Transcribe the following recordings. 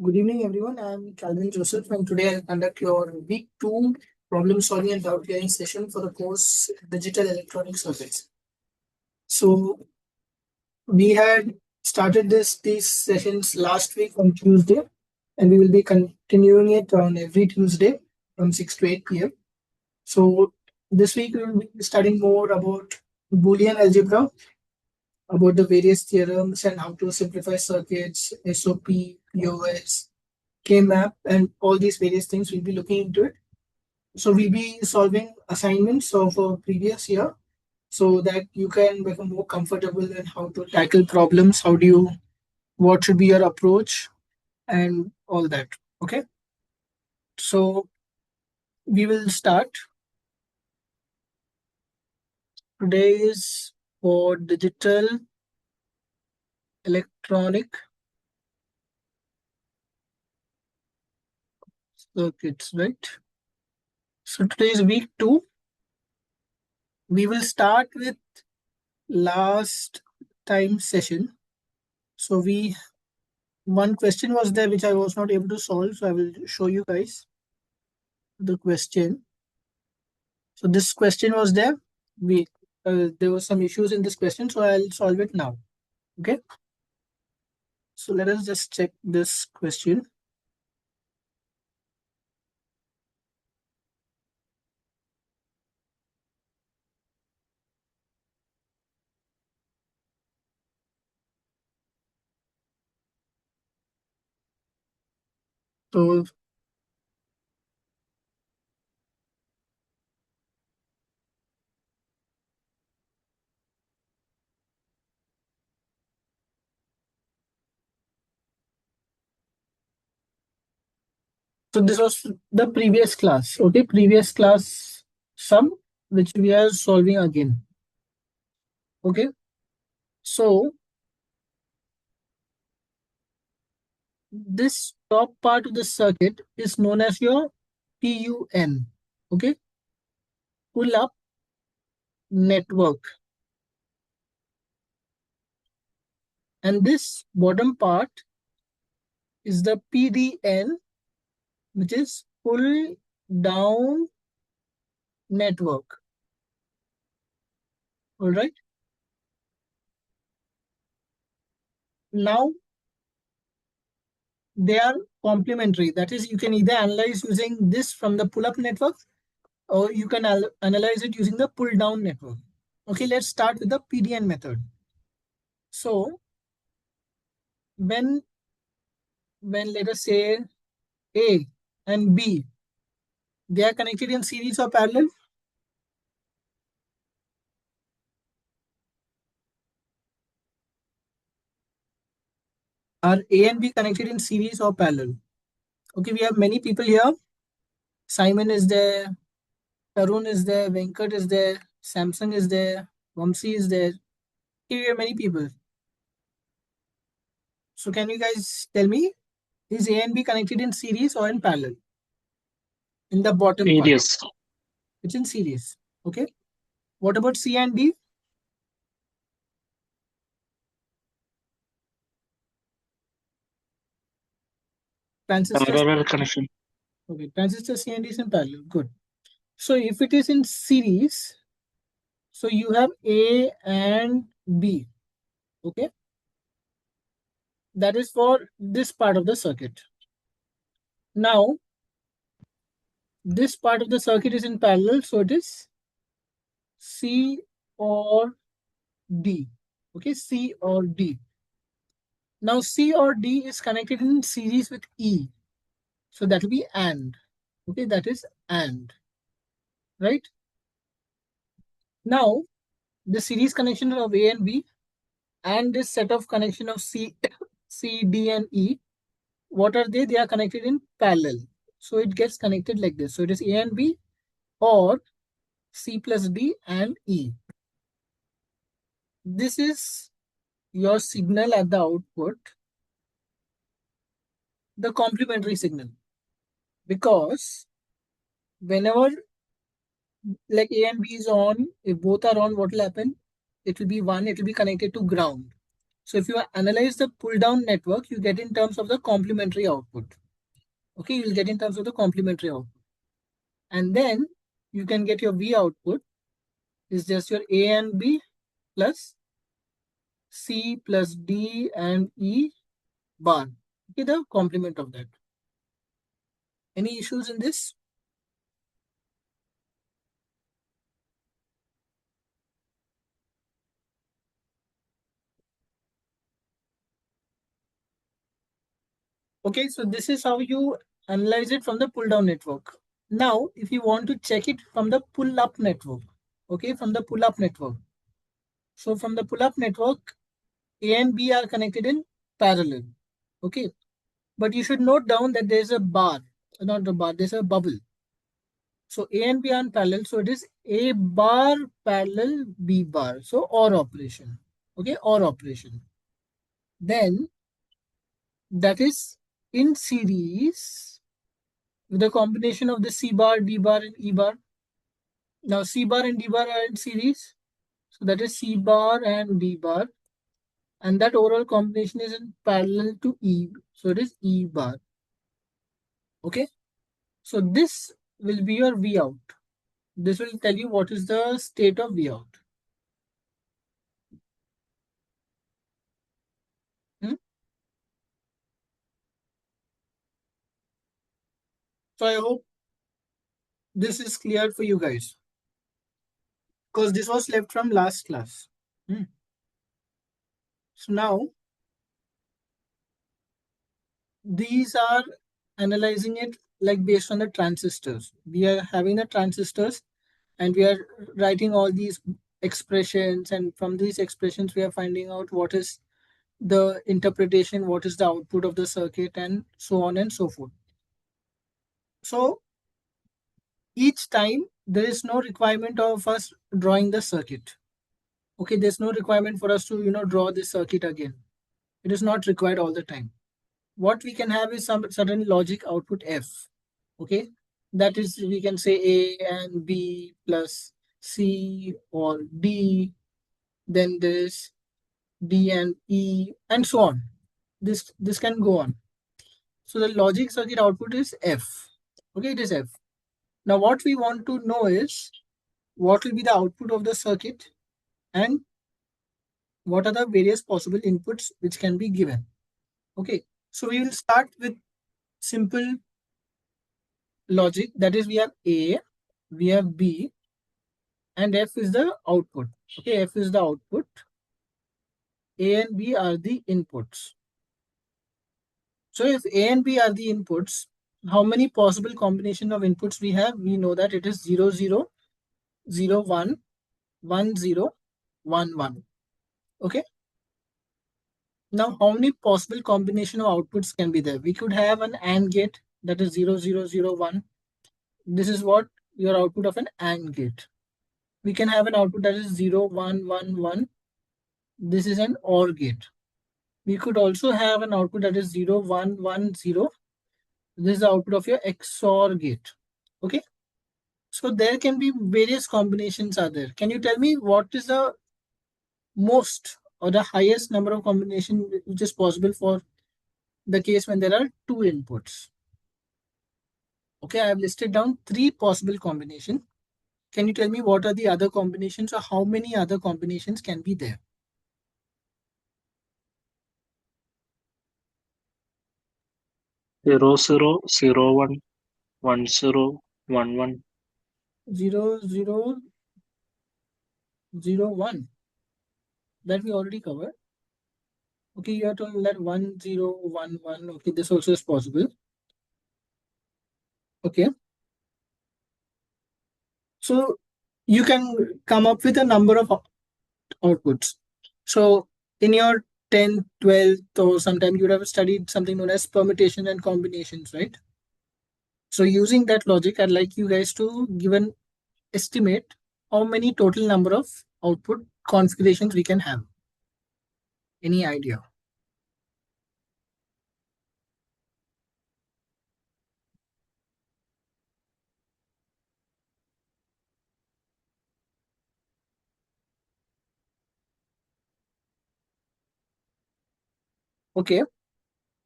Good evening, everyone. I'm Calvin Joseph, and today I'll conduct your week 2 problem solving and doubt clearing session for the course Digital Electronic Circuits. So, we had started these sessions last week on Tuesday, and we will be continuing it on every Tuesday from 6 to 8 p.m. So, this week we will be studying more about Boolean algebra, about the various theorems and how to simplify circuits, SOP, POS, K-map, and all these various things. We'll be looking into it. So we'll be solving assignments of a previous year so that you can become more comfortable in how to tackle problems, what should be your approach, and all that. Okay. So we will start. Today is for digital electronic circuits, right? So today is week 2. We will start with last time session. So one question was there which I was not able to solve. So I will show you guys the question. So this question was there. There were some issues in this question, so I'll solve it now. Okay. So let us just check this question. So so this was the previous class. Okay, previous class sum which we are solving again. Okay. So this top part of the circuit is known as your PUN. Okay, pull up network. And this bottom part is the PDN, which is pull down network. All right. Now they are complementary. That is, you can either analyze using this from the pull up network or you can analyze it using the pull down network. Okay, let's start with the PDN method. So when let us say A and B, they are connected in series or parallel. Are A and B connected in series or parallel? Okay, we have many people here. Simon is there, Tarun is there, Venkat is there, Samsung is there, Vamsi is there. Here we have many people. So can you guys tell me, is A and B connected in series or in parallel? In the bottom part. Series. It's in series. Okay. What about C and D? Transistors. Parallel connection. Okay. Transistor C and D is in parallel. Good. So if it is in series, so you have A and B. Okay. That is for this part of the circuit. Now, this part of the circuit is in parallel, so it is C or D. Okay, C or D. Now, C or D is connected in series with E. So that will be AND. Okay, that is AND. Right? Now, the series connection of A and B and this set of connection of C, D, and E, what are they? They are connected in parallel. So it gets connected like this. So it is A and B or C plus D and E. This is your signal at the output, the complementary signal. Because whenever like A and B is on, if both are on, what will happen? It will be one, it will be connected to ground. So if you analyze the pull down network, you get in terms of the complementary output. Okay, you'll get in terms of the complementary output. And then you can get your V output is just your A and B plus C plus D and E bar. Okay, the complement of that. Any issues in this? Okay, so this is how you analyze it from the pull down network. Now, if you want to check it from the pull up network, okay, from the pull up network. So from the pull up network, A and B are connected in parallel. Okay, but you should note down that there's a bar, not a bar, there's a bubble. So A and B are in parallel. So it is A bar parallel B bar. So OR operation. Okay, OR operation. Then that is in series with a combination of the C bar, D bar, and E bar. Now C bar and D bar are in series. So that is C bar and D bar. And that overall combination is in parallel to E. So it is E bar. Okay. So this will be your V out. This will tell you what is the state of V out. Hmm? So I hope this is clear for you guys because this was left from last class. Hmm. So now these are analyzing it like based on the transistors. We are having the transistors and we are writing all these expressions, and from these expressions we are finding out what is the interpretation, what is the output of the circuit, and so on and so forth. So each time there is no requirement of us drawing the circuit. Okay, there's no requirement for us to draw this circuit again. It is not required all the time. What we can have is some certain logic output F. Okay, that is, we can say A and B plus C or D. Then there is D and E and so on. This can go on. So the logic circuit output is F. Okay, it is F. Now what we want to know is what will be the output of the circuit and what are the various possible inputs which can be given. Okay, so we will start with simple logic. That is, we have A, we have B, and F is the output. Okay, F is the output. A and B are the inputs. So if A and B are the inputs, how many possible combination of inputs we have? We know that it is 0, 0, 0, 1, 1, 0, 1, 1. Okay. Now, how many possible combination of outputs can be there? We could have an AND gate that is 0, 0, 0, 1. This is what your output of an AND gate. We can have an output that is 0, 1, 1, 1. This is an OR gate. We could also have an output that is 0, 1, 1, 0. This is the output of your XOR gate. Okay. So there can be various combinations are there. Can you tell me what is the most or the highest number of combination which is possible for the case when there are two inputs? Okay, I have listed down three possible combinations. Can you tell me what are the other combinations or how many other combinations can be there? 0001 1011. 0, 0, 0, 1. That we already covered. Okay, you are told that 1, 0, 1, 1. Okay, this also is possible. Okay. So you can come up with a number of outputs. So in your 10th, 12th, or sometime you would have studied something known as permutation and combinations, right? So using that logic, I'd like you guys to give an estimate how many total number of output configurations we can have. Any idea? Okay,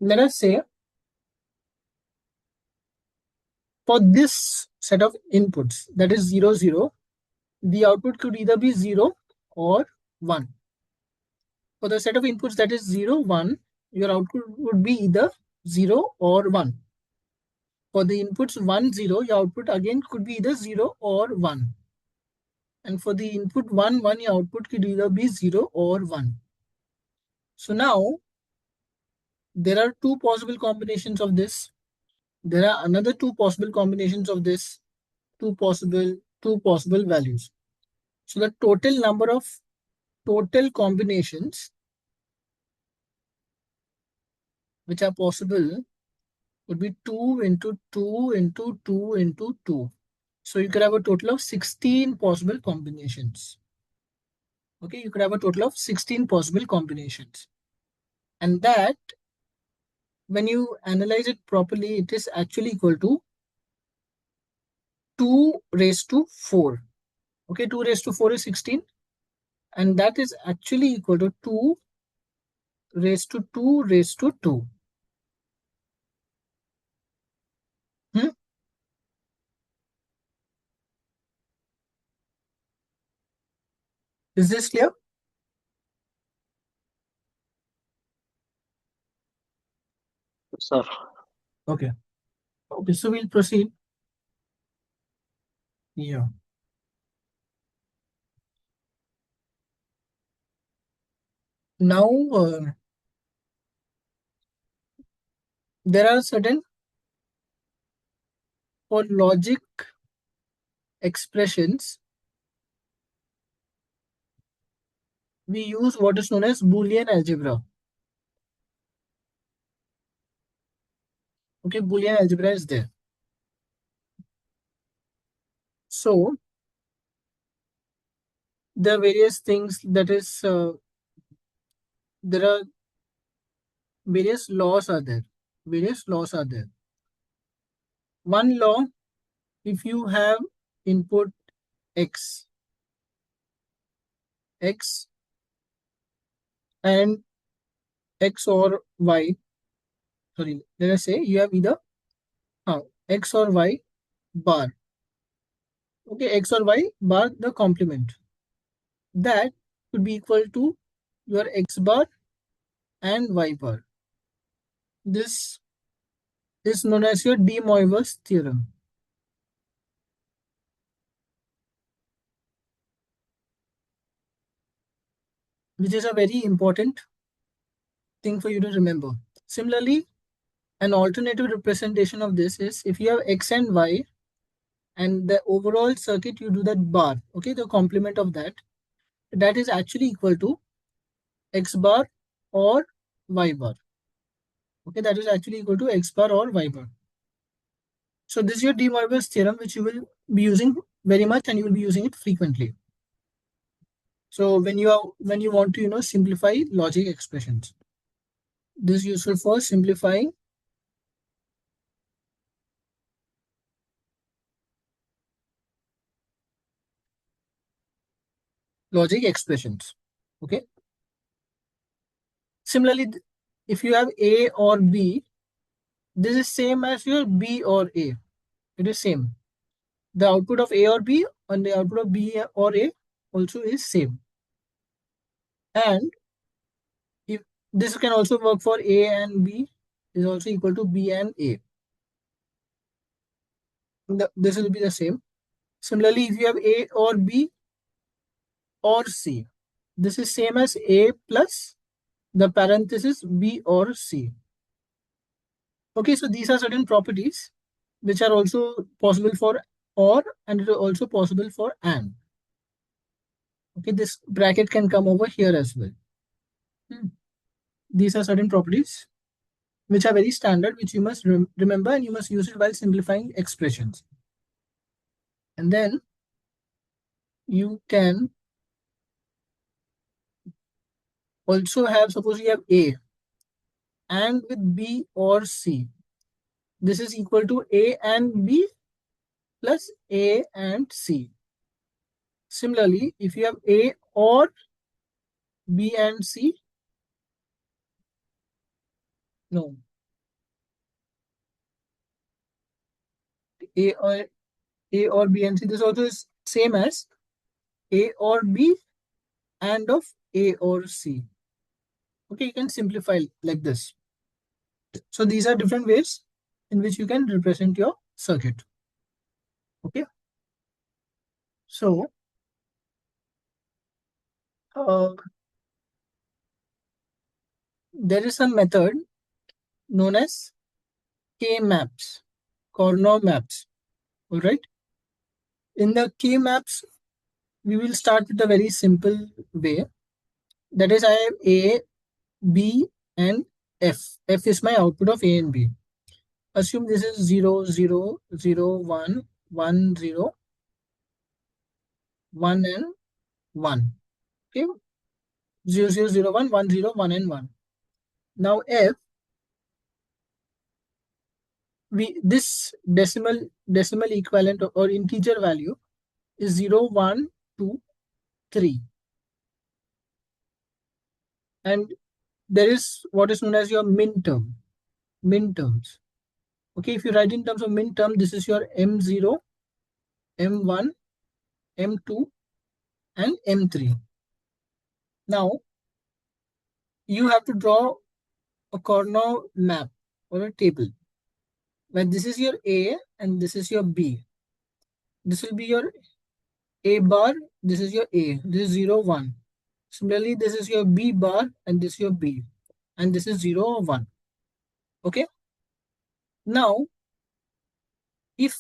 let us say for this set of inputs, that is 0, 0, the output could either be 0 or 1. For the set of inputs that is 0, 1, your output would be either 0 or 1. For the inputs 1, 0, your output again could be either 0 or 1. And for the input 1, 1, your output could either be 0 or 1. So now there are two possible combinations of this. There are another two possible combinations of this, two possible values. So the total number of total combinations which are possible would be 2 into 2 into 2 into 2. So you could have a total of 16 possible combinations. Okay, you could have a total of 16 possible combinations. And that, when you analyze it properly, it is actually equal to 2 raised to 4. Okay, 2 raised to 4 is 16. And that is actually equal to 2 raised to 2 raised to 2. Hmm? Is this clear? Sir. Okay. Okay, so we'll proceed. Yeah. Now, there are certain, for logic expressions, we use what is known as Boolean algebra. Okay, Boolean algebra is there. So there are various things, that is, there are various laws are there. Various laws are there. One law, if you have input x, x and x or y, sorry, let us say you have either x or y bar. Okay, x or y bar the complement. That could be equal to your x bar and y bar. This is known as your de Moivre's theorem, which is a very important thing for you to remember. Similarly, an alternative representation of this is if you have x and y and the overall circuit, you do that bar, okay, the complement of that, that is actually equal to x bar or y bar. Okay, that is actually equal to x bar or y bar. So this is your de Moivre's theorem, which you will be using very much and you will be using it frequently. So when you want to simplify logic expressions, this is useful for simplifying logic expressions. Okay. Similarly, if you have A or B, this is same as your B or A. It is same. The output of A or B and the output of B or A also is same. And if this can also work for A and B, is also equal to B and A. This will be the same. Similarly, if you have A or B or C, this is same as A plus the parenthesis B or C. Okay, so these are certain properties which are also possible for or, and it is also possible for and. Okay, this bracket can come over here as well. These are certain properties which are very standard, which you must remember and you must use it while simplifying expressions. And then you can also have, suppose you have A and with B or C. This is equal to A and B plus A and C. Similarly, if you have A or B and C, No. A or A or B and C. This also is same as A or B and of A or C. Okay, you can simplify like this. So these are different ways in which you can represent your circuit. Okay. So uh, there is a method known as K maps, corner maps. All right. In the K maps, we will start with a very simple way. That is, I have A, B, and F. F is my output of A and B. Assume this is 0, 0, 0, 1, 1, 0, 1, and 1. Okay. 0, 0, 0, 1, 1, 0, 1, and 1. Now F, we this decimal equivalent or integer value is 0, 1, 2, 3. And there is what is known as your min term. Min terms. Okay, if you write in terms of min term, this is your M0, M1, M2, and M3. Now you have to draw a corner map or a table where this is your A and this is your B. This will be your A bar, this is your A, this is 0, 1. Similarly, this is your B bar and this is your B, and this is 0 or 1. Okay. Now, if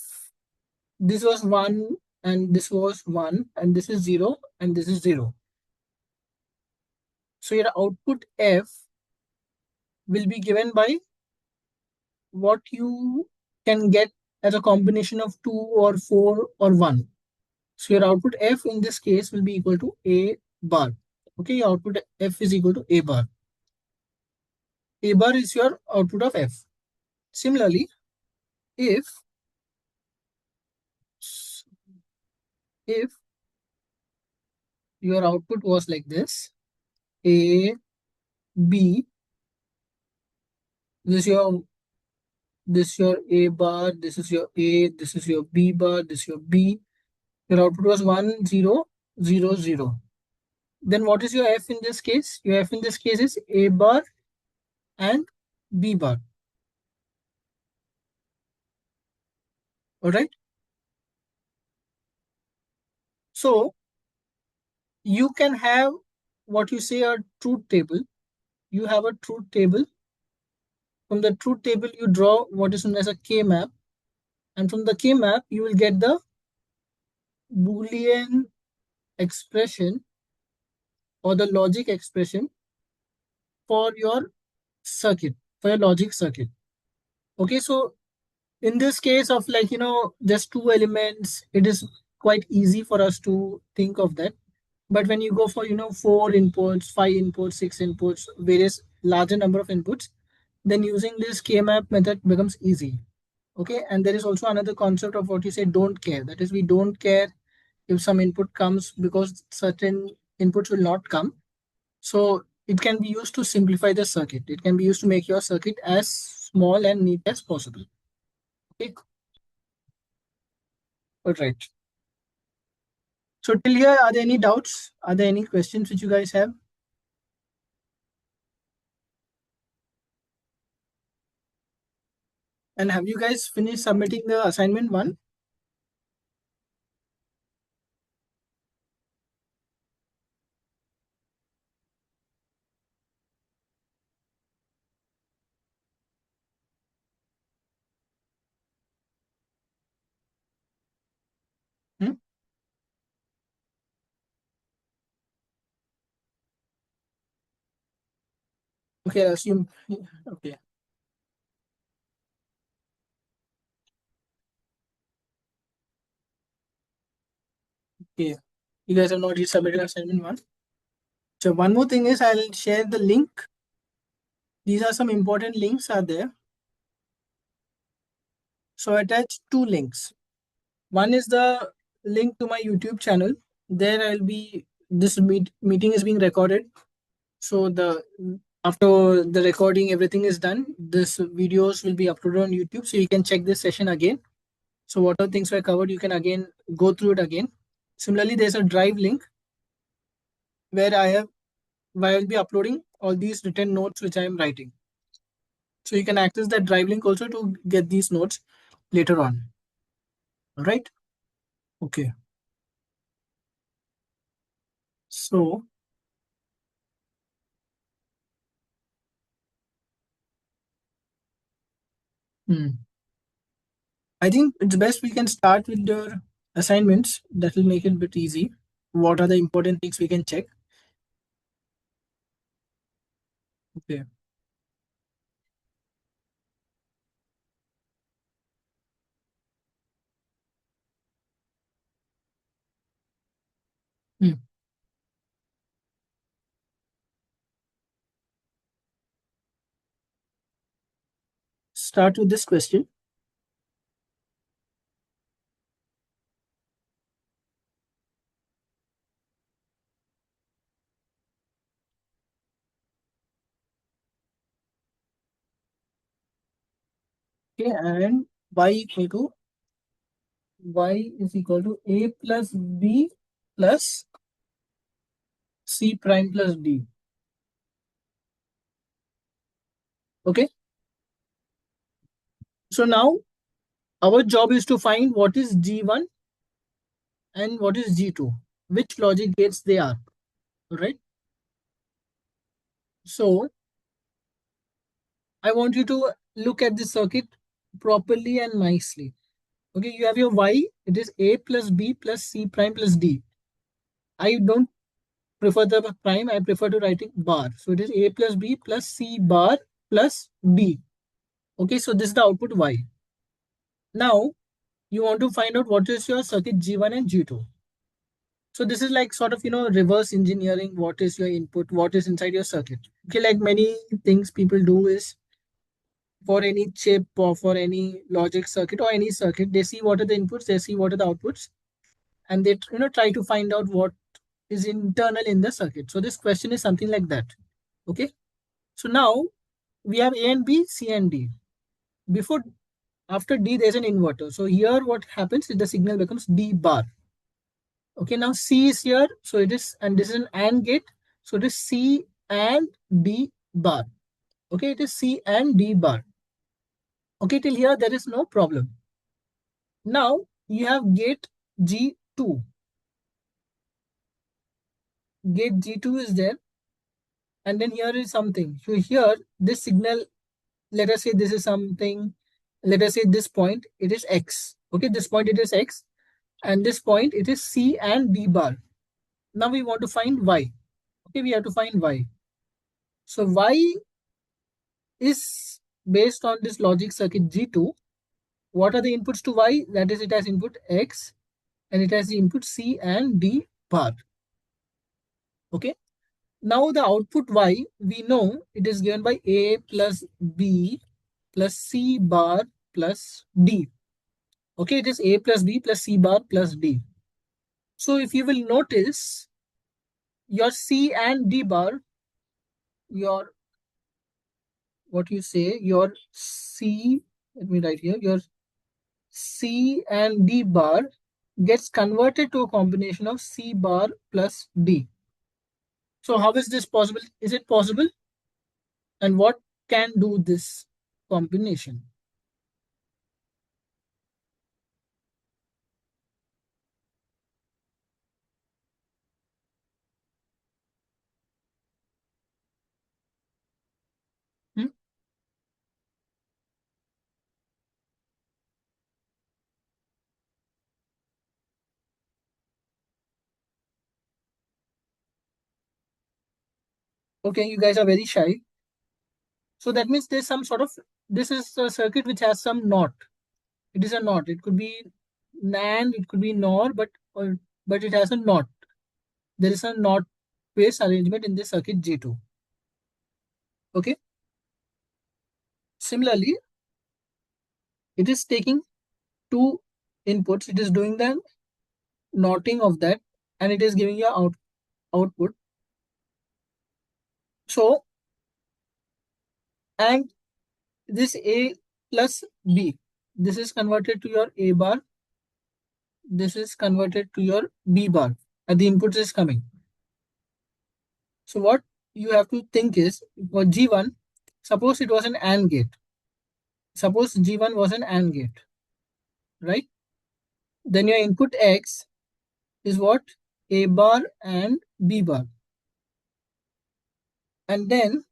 this was 1 and this was 1 and this is 0 and this is 0, so your output F will be given by what you can get as a combination of 2 or 4 or 1. So your output F in this case will be equal to A bar. Okay, your output F is equal to A bar. A bar is your output of F. Similarly, if if your output was like this, A, B, this is your A bar, this is your A, this is your B bar, this is your B. Your output was 1, 0, 0, 0. Then what is your F in this case? Your F in this case is A bar and B bar. All right. So you can have what you say a truth table. You have a truth table. From the truth table, you draw what is known as a K map. And from the K map, you will get the Boolean expression or the logic expression for your circuit, for your logic circuit. Okay, so in this case of just two elements, it is quite easy for us to think of that. But when you go for four inputs, five inputs, six inputs, various larger number of inputs, then using this K-map method becomes easy. Okay, and there is also another concept of what you say don't care. That is, we don't care if some input comes because certain inputs will not come. So it can be used to simplify the circuit. It can be used to make your circuit as small and neat as possible. Okay, all right. So till here, are there any doubts? Are there any questions which you guys have? And have you guys finished submitting the assignment one? Hmm? Okay, I assume. Okay. Okay. You guys have not yet submitted assignment one. So one more thing is I'll share the link. These are some important links are there. So attach two links. One is the link to my YouTube channel. There I'll be this meeting is being recorded. So the After the recording, everything is done. This videos will be uploaded on YouTube, so you can check this session again. So whatever things were covered, you can again go through it again. Similarly, there's a drive link where I will be uploading all these written notes which I am writing. So you can access that drive link also to get these notes later on. All right. Okay. So I think it's best we can start with your assignments. That will make it a bit easy. What are the important things we can check? Okay. Hmm. Start with this question. Okay, and y is equal to a plus b plus c prime plus d. Okay. So now our job is to find what is G1 and what is G2, which logic gates they are. All right. So I want you to look at the circuit properly and nicely. Okay, you have your y, it is a plus b plus c prime plus d. I don't prefer the prime, I prefer to writing bar. So it is a plus b plus c bar plus d. Okay, so this is the output y. Now you want to find out what is your circuit G1 and G2. So this is like sort of, reverse engineering. What is your input? What is inside your circuit? Okay, like many things people do is for any chip or for any logic circuit or any circuit, they see what are the inputs, they see what are the outputs, and they try to find out what is internal in the circuit. So this question is something like that. Okay. So now we have A and B, C and D. Before After D, there's an inverter. So here what happens is the signal becomes D bar. Okay, now C is here. So it is, and this is an AND gate. So it is C and D bar. Okay, it is C and D bar. Okay, till here there is no problem. Now you have gate G2. Gate G2 is there. And then here is something. So here, this signal, let us say this is something, let us say this point, it is X. Okay, this point it is X. And this point it is C and D bar. Now we want to find Y. Okay, we have to find Y. So Y is based on this logic circuit G2. What are the inputs to Y? That is, it has input X and it has the input C and D bar. Okay. Now the output Y, we know it is given by A plus B plus C bar plus D. Okay, it is A plus B plus C bar plus D. So if you will notice, your C and D bar, your, what you say, your C, let me write here, your C and D bar gets converted to a combination of C bar plus D. So how is this possible? Is it possible? And what can do this combination? Hmm? Okay, you guys are very shy. So that means there's some sort of, this is a circuit which has some NOT. It is a NOT. It could be NAND, it could be NOR, but it has a NOT. There is a NOT based arrangement in the circuit G2. Okay. Similarly, it is taking two inputs. It is doing the knotting of that, and it is giving you output. So and this A plus B, this is converted to your A bar, this is converted to your B bar, and the inputs is coming. So what you have to think is, for G1, suppose it was an AND gate. Suppose G1 was an AND gate, right? Then your input X is what? A bar and B bar. And then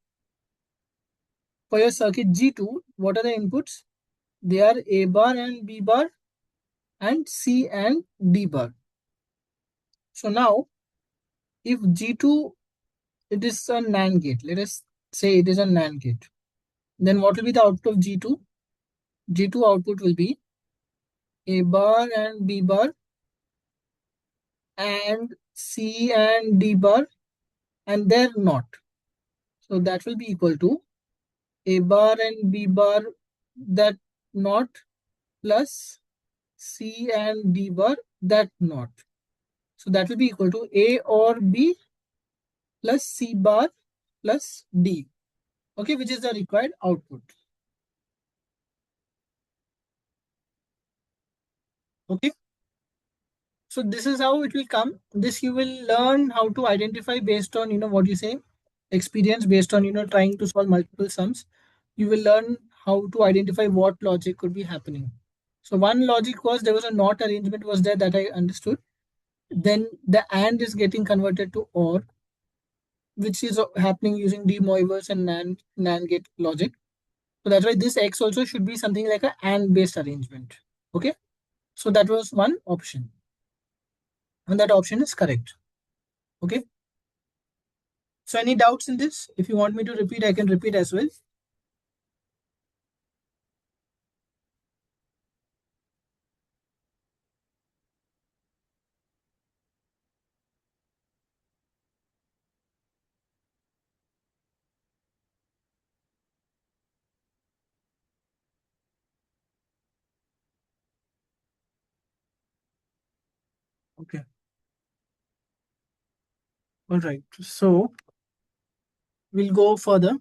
for your circuit G2, what are the inputs? They are A bar and B bar and C and D bar. So now, if G2, it is a NAND gate, let us say it is a NAND gate, then what will be the output of G2? G2 output will be A bar and B bar and C and D bar, and they're not. So that will be equal to A bar and B bar that not plus C and D bar that not. So that will be equal to A or B plus C bar plus D. Okay, which is the required output. Okay. So this is how it will come. This you will learn how to identify based on, what you say, experience, based on, trying to solve multiple sums. You will learn how to identify what logic could be happening. So one logic was there was a not arrangement was there that I understood. Then the AND is getting converted to OR, which is happening using De Moivre's and NAND gate logic. So that's why this X also should be something like a AND based arrangement. Okay. So that was one option. And that option is correct. Okay. So any doubts in this? If you want me to repeat, I can repeat as well. Okay. All right. So we'll go further.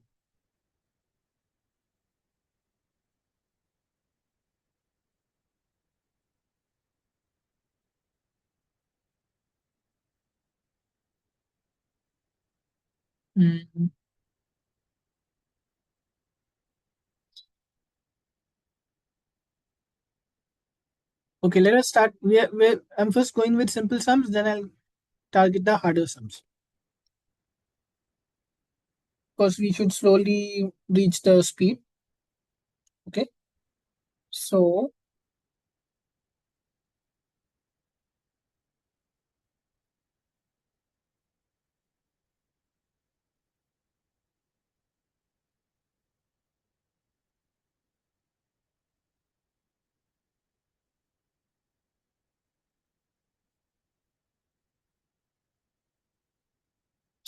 Mhm. Okay, let us start. I'm first going with simple sums, then I'll target the harder sums. Because we should slowly reach the speed. Okay. So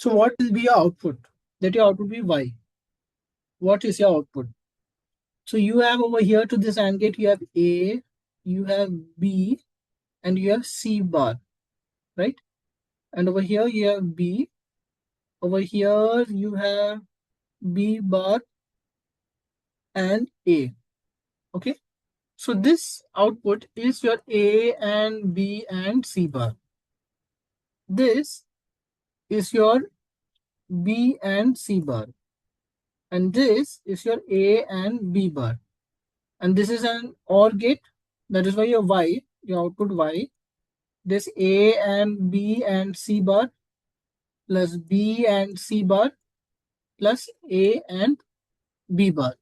what will be your output? Let your output be Y. What is your output? So you have over here to this AND gate, you have A, you have B, and you have C bar, right? And over here you have B. Over here you have B bar and A. Okay. So this output is your A and B and C bar. This is your B and C bar. And this is your A and B bar. And this is an OR gate. That is why your Y, your output Y, this A and B and C bar plus B and C bar plus A and B bar.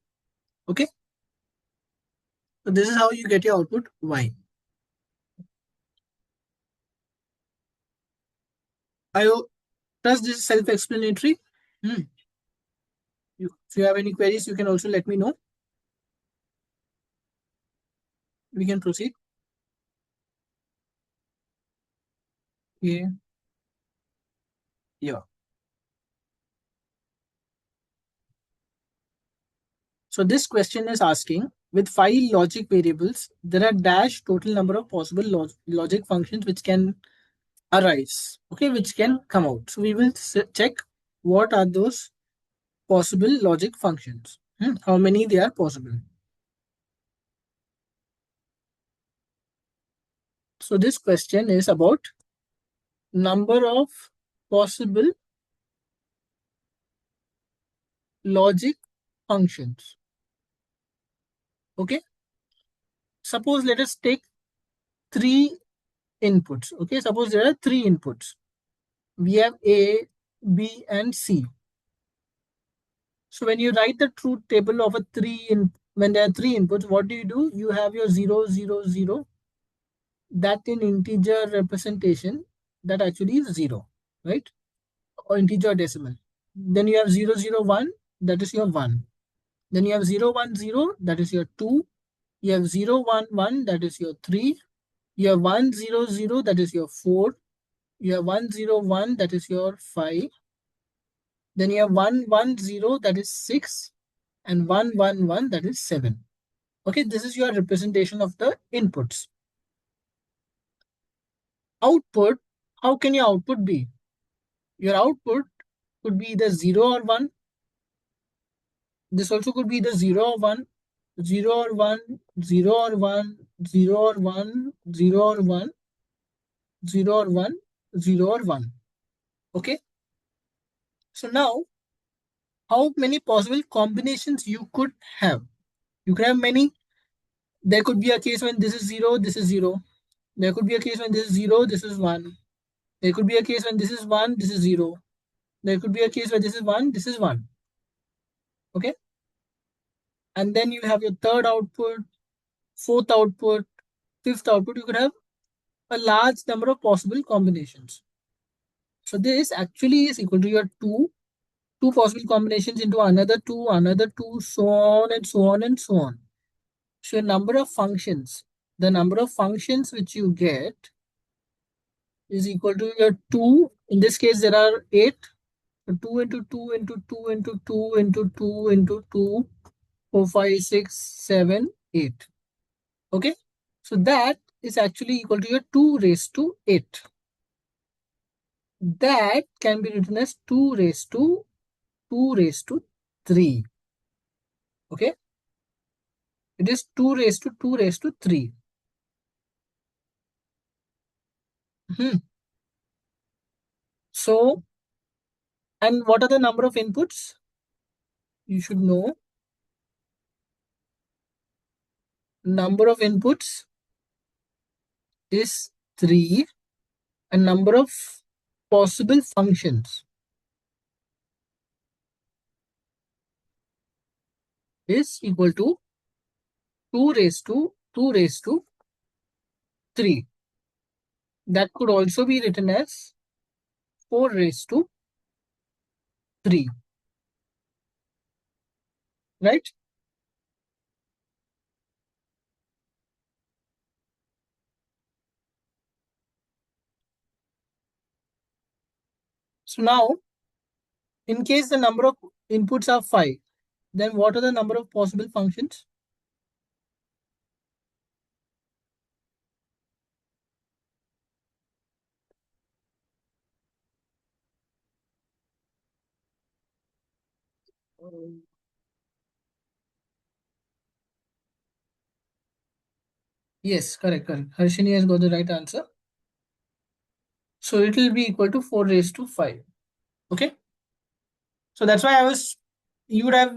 Okay. So this is how you get your output Y. I trust this is self-explanatory. Hmm. If you have any queries, you can also let me know. We can proceed. Yeah. Yeah. So this question is asking, with 5 logic variables, there are dash total number of possible logic functions which can arise, okay, which can come out. So we will check what are those possible logic functions. How many they are possible. So this question is about number of possible logic functions. Okay. Suppose let us take three inputs. Okay. Suppose there are three inputs. We have A, B, and C. So when you write the truth table of a when there are three inputs, what do? You have your 0, 0, 0. That in integer representation, that actually is 0, right? Or integer decimal. Then you have 0, 0, 1, that is your 1. Then you have 0, 1, 0, that is your 2. You have 0, 1, 1, that is your 3. You have 1, 0, 0, that is your 4. You have 1, 0, 1, that is your 5. Then you have 1, 1, 0, that is 6. And 1, 1, 1, that is 7. Okay, this is your representation of the inputs. Output, how can your output be? Your output could be either 0 or 1. This also could be either 0 or 1, 0 or 1, 0 or 1, 0 or 1, 0 or 1, 0 or 1, 0 or 1. Okay. So now, how many possible combinations you could have? You could have many. There could be a case when this is 0, this is 0. There could be a case when this is 0, this is 1. There could be a case when this is 1, this is 0. There could be a case where this is 1, this is 1. Okay. And then you have your third output, fourth output, fifth output. You could have a large number of possible combinations. So this actually is equal to your two possible combinations into another two, so on and so on and so on. So your number of functions, the number of functions which you get is equal to your 2. In this case, there are 8. So 2 into 2 into 2 into 2 into 2 into 2, 4, 5, 6, 7, 8. Okay. So that is actually equal to your 2 raised to 8. That can be written as 2 raised to 3. Okay. It is 2 raised to 2 raised to 3. So, and what are the number of inputs? You should know. Number of inputs is 3, and number of possible functions is equal to 2 raised to 3. That could also be written as 4 raised to 3. Right? So now, in case the number of inputs are 5, then what are the number of possible functions? Yes, correct, correct. Harshini has got the right answer. So it will be equal to 4 raised to 5. Okay. So that's why you would have,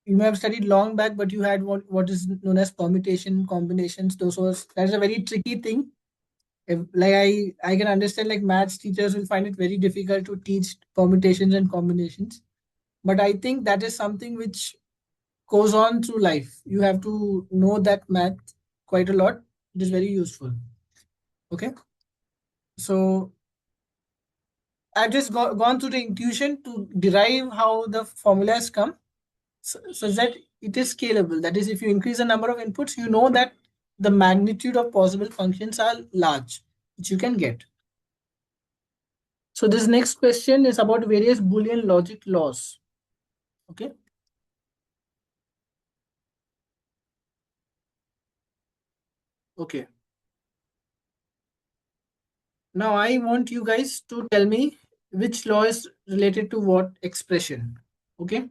you may have studied long back, but you had what is known as permutation, combinations. That's a very tricky thing. Like I can understand like maths teachers will find it very difficult to teach permutations and combinations. But I think that is something which goes on through life. You have to know that math quite a lot. It is very useful. Okay. So I've just gone through the intuition to derive how the formulas come, so that it is scalable. That is, if you increase the number of inputs, you know that the magnitude of possible functions are large, which you can get. So this next question is about various Boolean logic laws. Okay. Okay. Now I want you guys to tell me which law is related to what expression. Okay.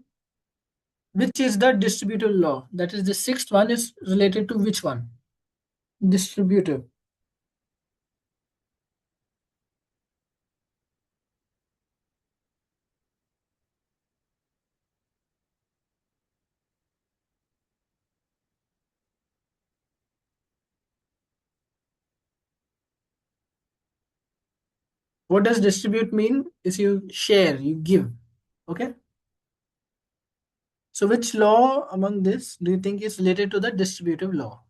Which is the distributive law? That is the sixth one is related to which one? Distributive. What does distribute mean? Is you share, you give. Okay. So which law among this do you think is related to the distributive law?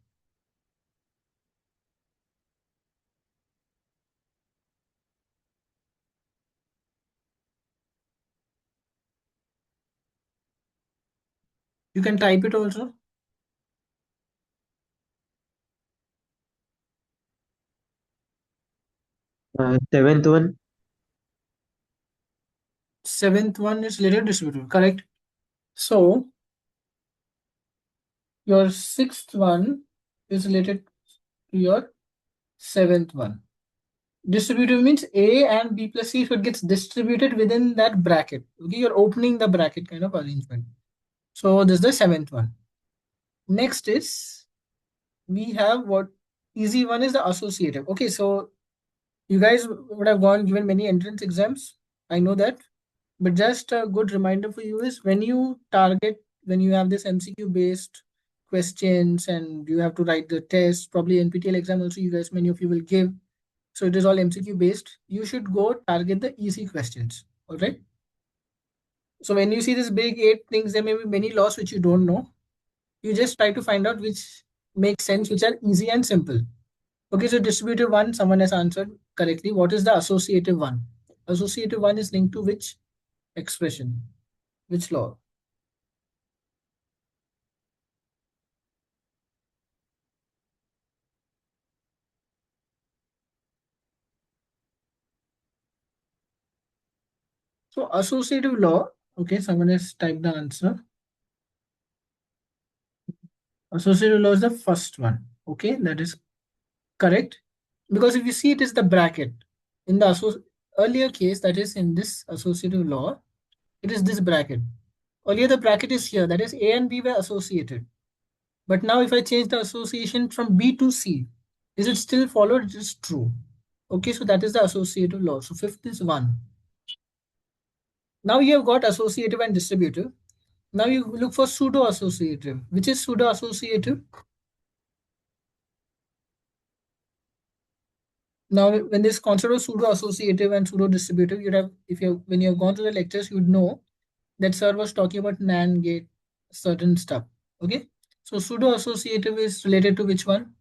You can type it also. Seventh one. Seventh one is related to distributive. Correct. So your sixth one is related to your seventh one. Distributive means A and B plus C should gets distributed within that bracket. Okay, you're opening the bracket kind of arrangement. So this is the seventh one. Next is we have what easy one is the associative. Okay, so you guys would have gone given many entrance exams. I know that. But just a good reminder for you is when you target, when you have this MCQ based questions and you have to write the test, probably NPTEL exam also you guys, many of you will give. So it is all MCQ based. You should go target the easy questions. All right. So when you see this big eight things, there may be many laws which you don't know. You just try to find out which make sense, which are easy and simple. Okay, so distributive one, someone has answered correctly. What is the associative one? Associative one is linked to which expression? Which law? So associative law, okay, someone has typed the answer. Associative law is the first one. Okay, that is correct. Because if you see it is the bracket. In the earlier case, that is in this associative law, it is this bracket. Earlier the bracket is here, that is A and B were associated. But now if I change the association from B to C, is it still followed? It is true. Okay, so that is the associative law. So fifth is 1. Now you have got associative and distributive. Now you look for pseudo-associative. Which is pseudo-associative? Now, when this concept of pseudo-associative and pseudo-distributive, you'd have, if you when you have gone to the lectures, you'd know that sir was talking about NAND gate, certain stuff. Okay, so pseudo-associative is related to which one?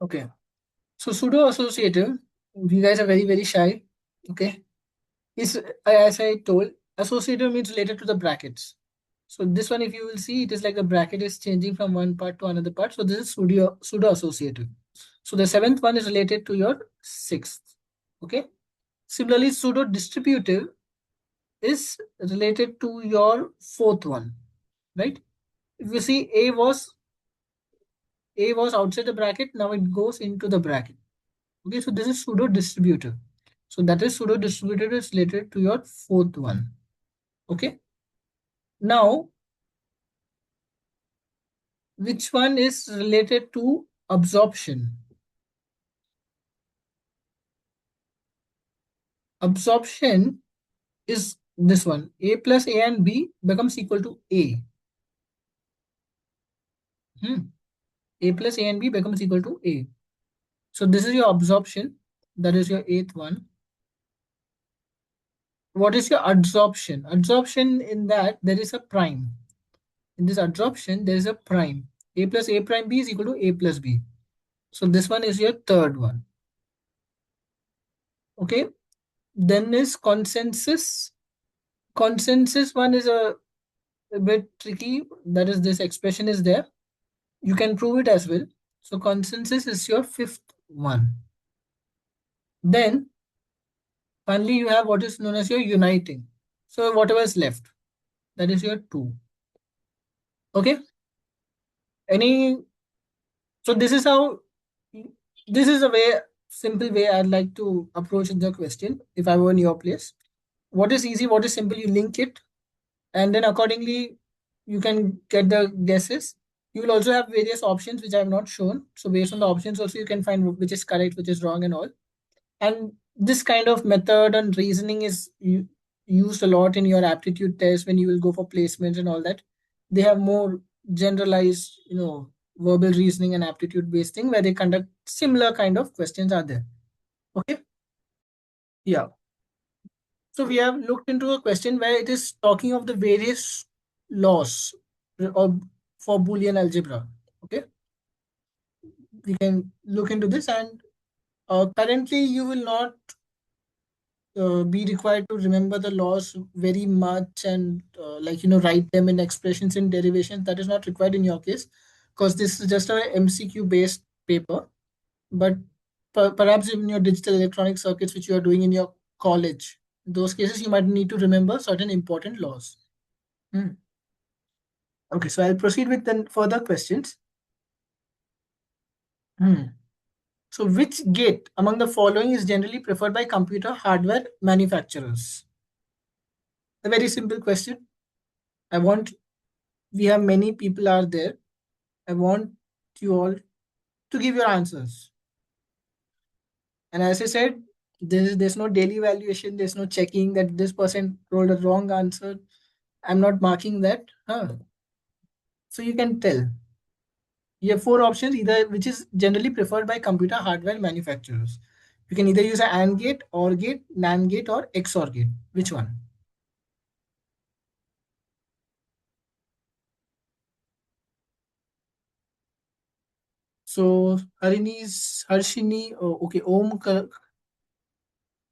Okay, so pseudo-associative, you guys are very shy. Okay, is as I told, associative means related to the brackets. So this one, if you will see, it is like the bracket is changing from one part to another part. So this is pseudo-associative. So the seventh one is related to your sixth. Okay. Similarly, pseudo-distributive is related to your fourth one, right? If you see A was outside the bracket, now it goes into the bracket. Okay, so this is pseudo-distributive. So that is pseudo-distributive is related to your fourth one. Okay. Now, which one is related to absorption? Absorption is this one. A plus A and B becomes equal to A. A plus A and B becomes equal to A. So this is your absorption. That is your eighth one. What is your adsorption? Adsorption, in that there is a prime. In this adsorption, there is a prime. A plus A prime B is equal to A plus B. So this one is your third one. Okay. Then is consensus. Consensus one is a bit tricky. That is, this expression is there. You can prove it as well. So consensus is your fifth one. Then Finally, you have what is known as your uniting. So whatever is left, that is your 2. Okay. Any, so this is how, this is a way, simple way I'd like to approach the question if I were in your place. What is easy, what is simple, you link it, and then accordingly you can get the guesses. You will also have various options which I have not shown. So based on the options also you can find which is correct, which is wrong and all. And this kind of method and reasoning is used a lot in your aptitude test when you will go for placements and all that. They have more generalized, verbal reasoning and aptitude based thing where they conduct similar kind of questions are there. Okay. Yeah. So we have looked into a question where it is talking of the various laws of, for Boolean algebra. Okay. We can look into this, and currently you will not be required to remember the laws very much and write them in expressions in derivations. That is not required in your case because this is just a MCQ based paper. But perhaps in your digital electronic circuits which you are doing in your college, in those cases you might need to remember certain important laws. Okay, so I'll proceed with then further questions. So which gate among the following is generally preferred by computer hardware manufacturers? A very simple question. I want, we have many people are there. I want you all to give your answers. And as I said, there's no daily evaluation. There's no checking that this person rolled a wrong answer. I'm not marking that. So you can tell. You have 4 options, either which is generally preferred by computer hardware manufacturers. You can either use an AND gate, OR gate, NAND gate, or XOR gate. Which one? So Harshini, oh, okay,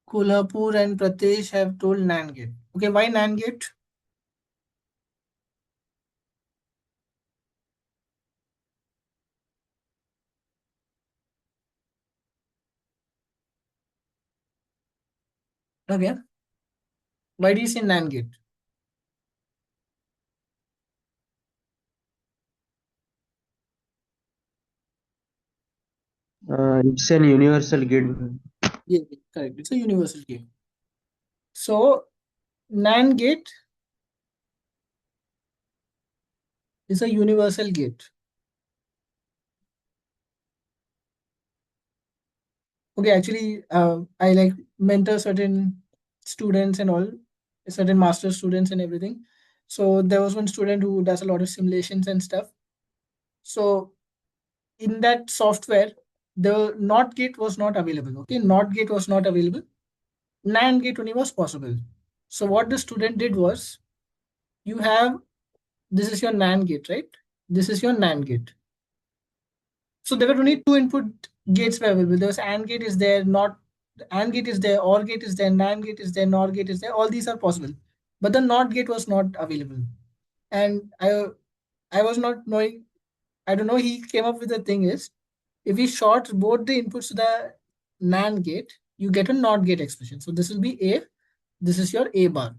Kolhapur and Pratesh have told NAND gate. Okay, why NAND gate? Okay. Why do you say NAND gate? It's an universal gate. Yeah, correct. It's a universal gate. So NAND gate is a universal gate. Okay, actually, I like mentor certain students and all, certain master students and everything. So there was one student who does a lot of simulations and stuff. So in that software, the NOT gate was not available. Okay, NOT gate was not available. NAND gate only was possible. So what the student did was, you have, this is your NAND gate, right? This is your NAND gate. So there were only 2 input gates were available. There was AND gate is there, not AND gate is there, OR gate is there, NAND gate is there, NOR gate is there. All these are possible, but the NOT gate was not available. And I was not knowing. I don't know. He came up with the thing is, if we short both the inputs to the NAND gate, you get a NOT gate expression. So this will be A. This is your A bar.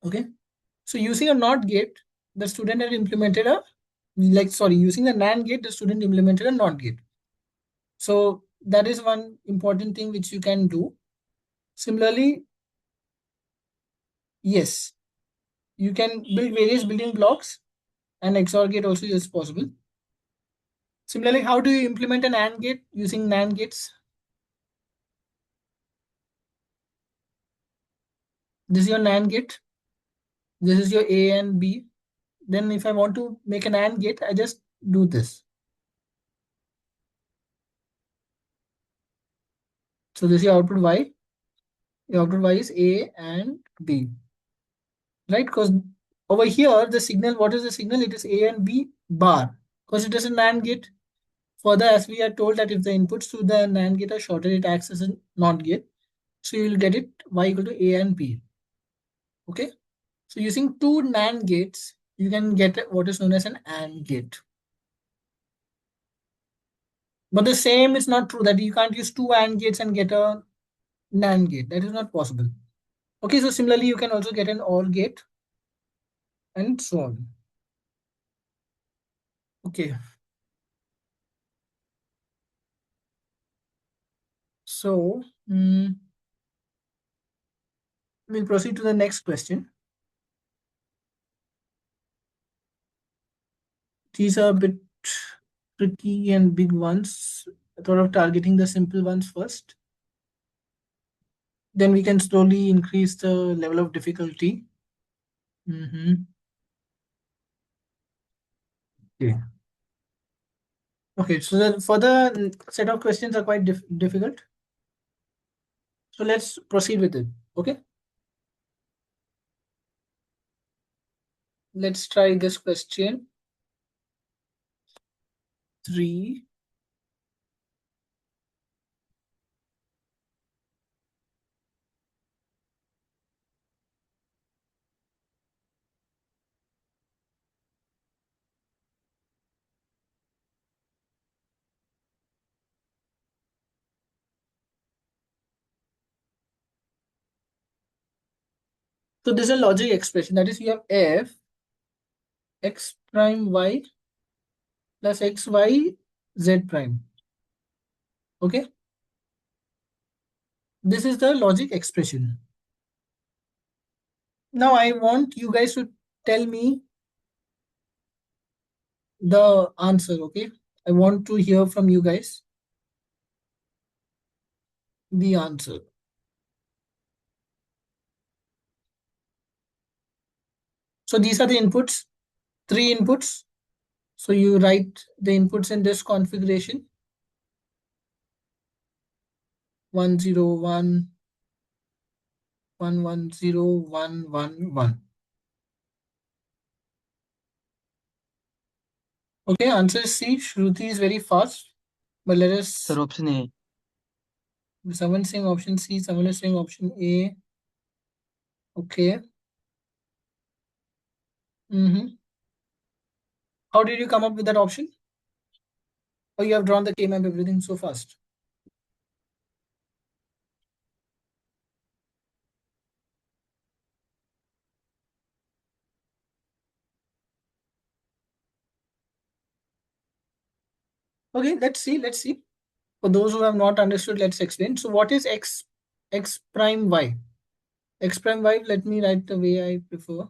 Okay. So using a NOT gate, the student had implemented a using the NAND gate, the student implemented a NOT gate. So that is one important thing which you can do. Similarly, yes, you can build various building blocks, and XOR gate also is possible. Similarly, how do you implement an AND gate using NAND gates? This is your NAND gate. This is your A and B. Then if I want to make an AND gate, I just do this. So this is your output Y. Your output Y is A and B. Right? Because over here, the signal, what is the signal? It is A and B bar. Because it is an AND gate. Further, as we are told that if the inputs to the NAND gate are shorted, it acts as a NOT gate. So you will get it Y equal to A and B. Okay. So using 2 NAND gates, you can get what is known as an AND gate. But the same is not true, that you can't use 2 AND gates and get a NAND gate. That is not possible. Okay, so similarly, you can also get an OR gate and so on. Okay. So we'll proceed to the next question. These are a bit tricky and big ones. I thought of targeting the simple ones first. Then we can slowly increase the level of difficulty. Okay. Okay, so the further set of questions are quite difficult. So let's proceed with it. Okay. Let's try this question. 3. So this is a logic expression. That is, we have f x prime y plus xy z prime. Okay. This is the logic expression. Now I want you guys to tell me the answer. Okay. I want to hear from you guys the answer. So these are the inputs, 3 inputs. So you write the inputs in this configuration. 1 0 1 1 1 0 1 1 1. Okay, answer is C. Shruti is very fast. But let us. Sir, option A. Someone saying option C, someone is saying option A. Okay. How did you come up with that option? Or you have drawn the K-map everything so fast? Okay, let's see. Let's see. For those who have not understood, let's explain. So what is x prime y? X prime y, let me write the way I prefer.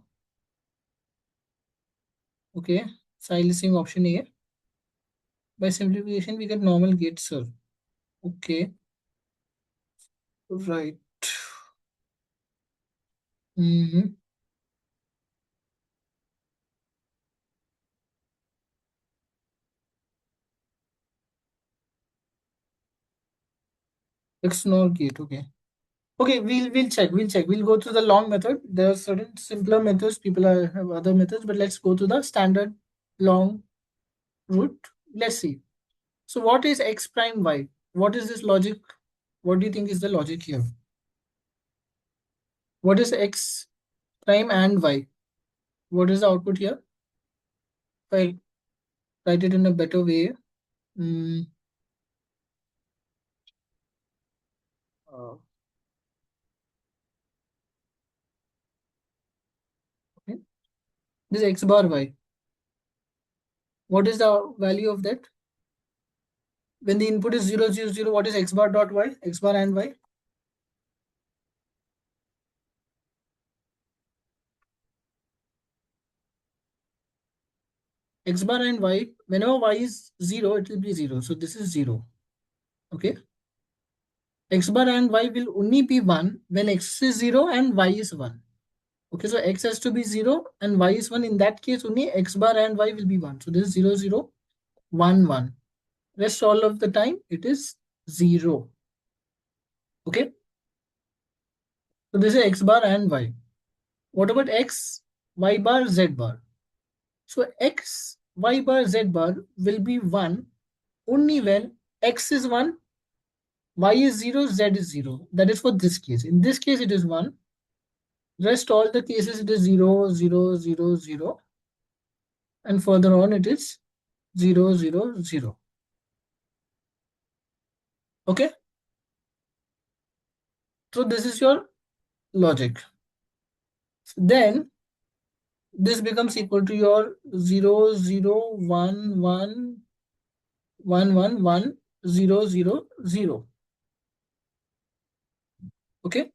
Okay, silencing option A. By simplification, we get normal gate cell. Okay, right. XNOR gate. Okay. Okay, we'll check. We'll check. We'll go through the long method. There are certain simpler methods. People have other methods, but let's go to the standard long route. Let's see. So what is x prime y? What is this logic? What do you think is the logic here? What is x prime and y? What is the output here? If I write it in a better way. Uh, okay. This x bar y. What is the value of that? When the input is 0 0 0, what is x bar dot y? X bar and y? X bar and y, whenever y is 0, it will be 0. So this is 0. Okay. X bar and y will only be 1 when x is 0 and y is 1. Okay, so x has to be 0 and y is 1. In that case, only x bar and y will be 1. So this is 0 0 1 1. Rest all of the time, it is 0. Okay. So this is x bar and y. What about x, y bar, z bar? So x, y bar, z bar will be 1 only when x is 1, y is 0, z is 0. That is for this case. In this case, it is 1. Rest all the cases, it is 0, 0, 0, 0. And further on, it is 0, 0, 0. Okay? So this is your logic. Then this becomes equal to your 0, 0, 1, 1, 1, 1, 1, 0, 0, 0. Okay.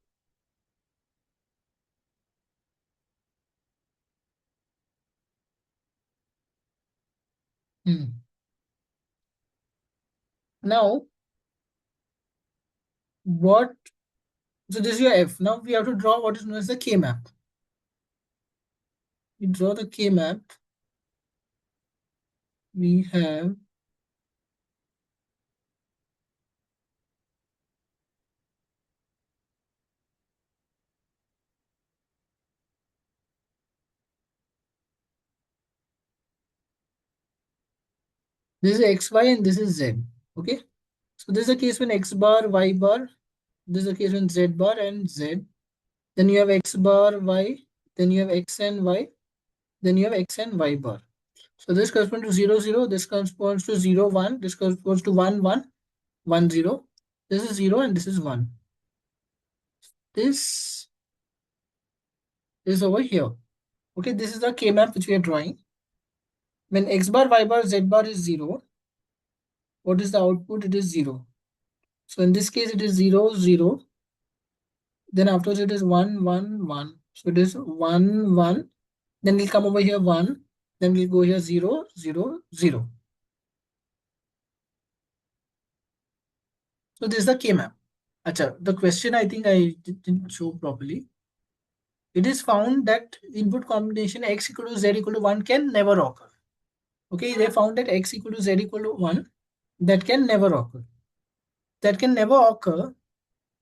Now, what? So this is your F. Now we have to draw what is known as the K map. We draw the K map. We have this is XY and this is Z. Okay. So this is the case when X bar, Y bar. This is the case when Z bar and Z. Then you have X bar, Y. Then you have X and Y. Then you have X and Y bar. So this corresponds to 0, 0. This corresponds to 0, 1. This corresponds to 1, 1, 1, 0. This is 0 and this is 1. This is over here. Okay, this is the K map which we are drawing. When X bar, Y bar, Z bar is 0, what is the output? It is 0. So in this case, it is 0, 0. Then afterwards, it is 1, 1, 1. So it is 1, 1. Then we'll come over here 1. Then we'll go here 0, 0, 0. So this is the K map. Acha, the question I think I didn't show properly. It is found that input combination x equal to z equal to 1 can never occur. Okay, they found that x equal to z equal to 1, that can never occur. That can never occur,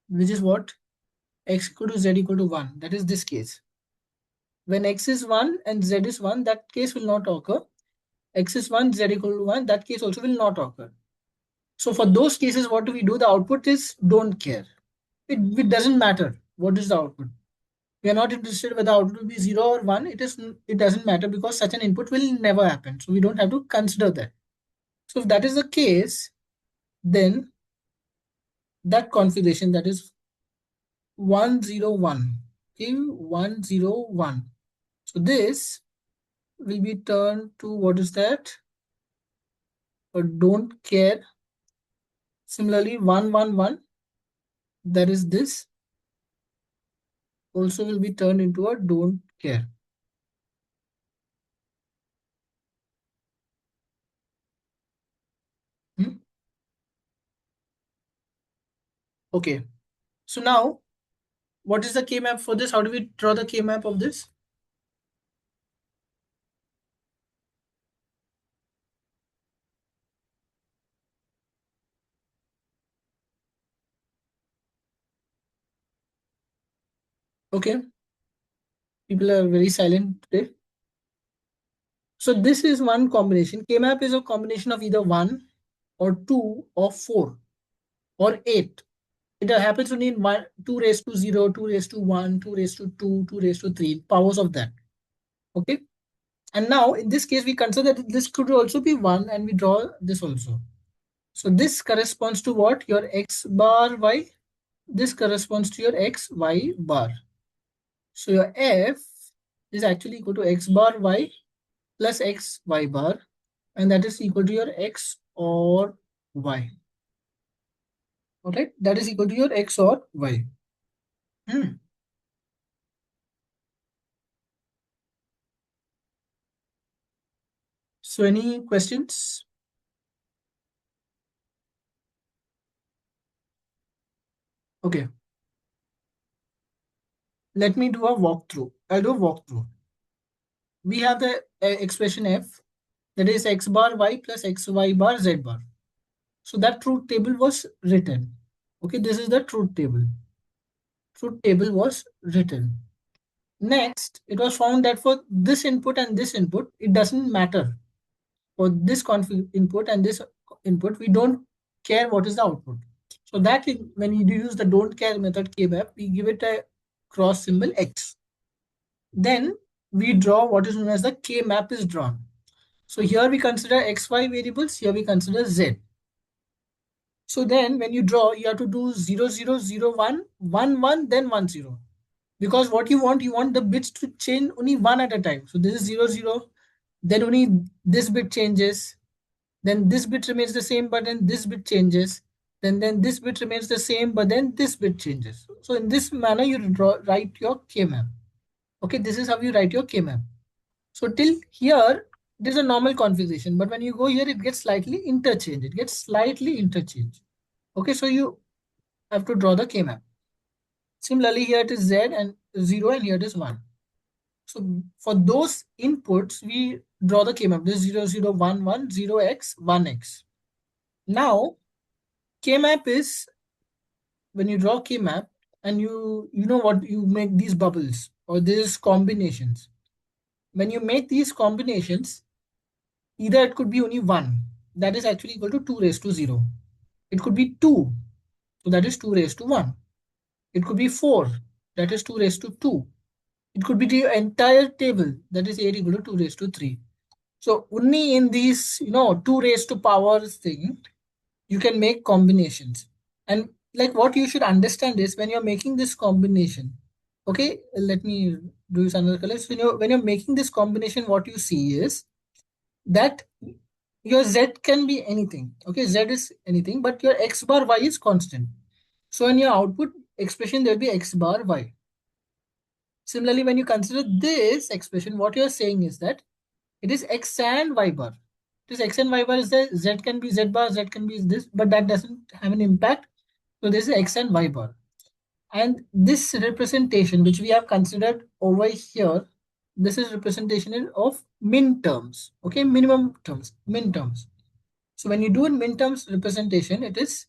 which is what? X equal to z equal to 1. That is this case. When x is 1 and z is 1, that case will not occur. X is 1, z equal to 1, that case also will not occur. So for those cases, what do we do? The output is don't care. It doesn't matter what is the output. We are not interested whether the output will be 0 or 1. It doesn't matter because such an input will never happen. So we don't have to consider that. So if that is the case, then that configuration, that is 101. Okay, 101. So this will be turned to what is that? Or don't care. Similarly, 111, that is this, also will be turned into a don't care. Okay. So now, what is the K map for this? How do we draw the K map of this? Okay. People are very silent today. So this is one combination. K map is a combination of either 1 or 2 or 4 or 8. It happens only in 2 raised to 0, 2 raised to 1, 2 raised to 2, 2 raised to 3, powers of that. Okay. And now in this case, we consider that this could also be 1 and we draw this also. So this corresponds to what? Your x bar y. This corresponds to your x y bar. So your f is actually equal to x bar y plus x y bar, and that is equal to your x or y. Alright, that is equal to your x or y. So any questions? Okay. Let me do a walkthrough. I'll do a walkthrough. We have the expression f, that is x bar y plus x y bar z bar. So that truth table was written. Okay, this is the truth table. Truth table was written. Next, it was found that for this input and this input, it doesn't matter. For this config input and this input, we don't care what is the output. So that when you use the don't care method kmap, we give it a cross symbol x. Then we draw what is known as the k map is drawn. So here we consider xy variables, here we consider z. So then when you draw, you have to do 0, 0, 0, 1 1 1 then 1 0, because what you want the bits to change only one at a time. So this is 0 0, then only this bit changes, then this bit remains the same but then this bit changes, then this bit remains the same but then this bit changes. So in this manner you write your k-map. Okay, this is how you write your k-map. So till here there's a normal configuration, but when you go here it gets slightly interchanged. Okay, so you have to draw the k-map. Similarly, here it is z and 0 and here it is 1. So for those inputs, we draw the k-map. This is 0, 0, 1, 1, 0x, 1x. Now, k-map is when you draw k-map and you know what, you make these bubbles or these combinations. When you make these combinations, either it could be only 1, that is actually equal to 2 raised to 0. It could be 2, so that is 2 raised to 1. It could be 4, that is 2 raised to 2. It could be the entire table, that is 8 equal to 2 raised to 3. So only in these, 2 raised to powers thing, you can make combinations. And like what you should understand is when you're making this combination, okay, let me do some other colors. When you're making this combination, what you see is that your z can be anything. Okay, z is anything, but your x bar y is constant. So in your output expression, there'll be x bar y. Similarly, when you consider this expression, what you're saying is that it is x and y bar. This x and y bar is there. Z can be z bar, z can be this, but that doesn't have an impact. So this is x and y bar. And this representation, which we have considered over here, this is representation of min terms. Okay, minimum terms, min terms. So when you do a min terms representation, it is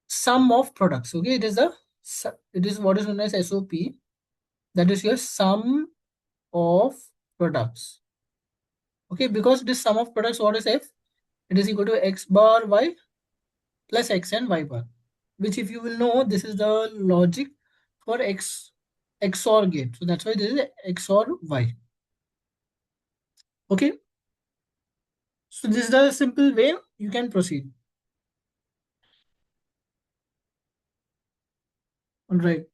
sum of products. Okay, it is what is known as SOP. That is your sum of products. Okay, because this sum of products, what is f? It is equal to x bar y plus x and y bar, which if you will know, this is the logic for XOR gate. So that's why this is XOR y. Okay, so this is the simple way you can proceed. All right.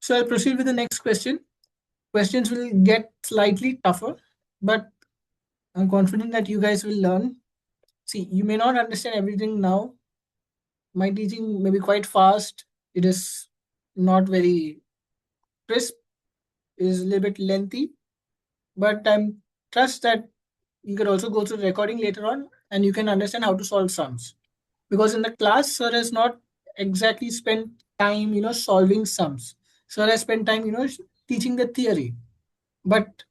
So I'll proceed with the next question. Questions will get slightly tougher, but I'm confident that you guys will learn. See, you may not understand everything now. My teaching may be quite fast. It is not very crisp. It is a little bit lengthy, but I'm trust that you can also go through the recording later on and you can understand how to solve sums. Because in the class, sir has not exactly spent time, solving sums. Sir has spent time, teaching the theory. But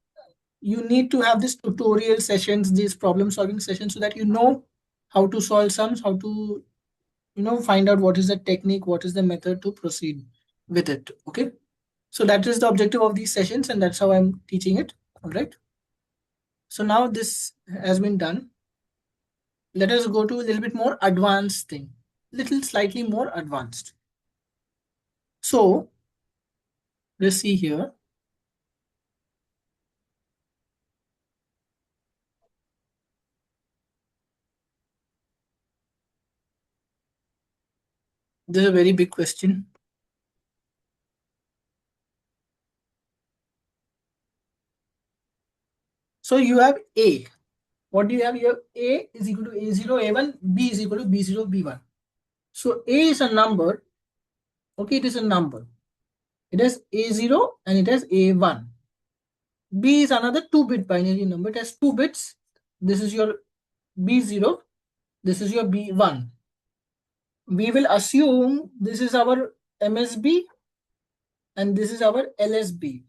you need to have these tutorial sessions, these problem solving sessions, so that you know how to solve sums, how to, find out what is the technique, what is the method to proceed with it. Okay. So that is the objective of these sessions, and that's how I'm teaching it. All right. So now this has been done. Let us go to a little bit more advanced thing, little slightly more advanced. So let's see here. This is a very big question. So you have A. What do you have? You have A is equal to A0, A1, B is equal to B0, B1. So A is a number. Okay, it is a number. It has A0 and it has A1. B is another 2-bit binary number. It has 2 bits. This is your B0. This is your B1. We will assume this is our MSB and this is our LSB.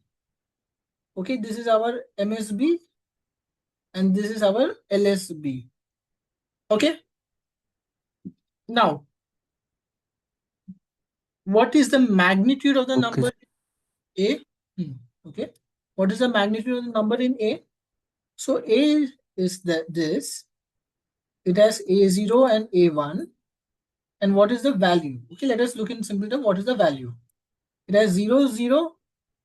Okay, this is our MSB and this is our LSB. Okay. Now, what is the magnitude of the Okay. number A? Okay. What is the magnitude of the number in A? So A is this. It has A0 and A1. And what is the value? Okay, let us look in simple term. What is the value? It has 0, 0.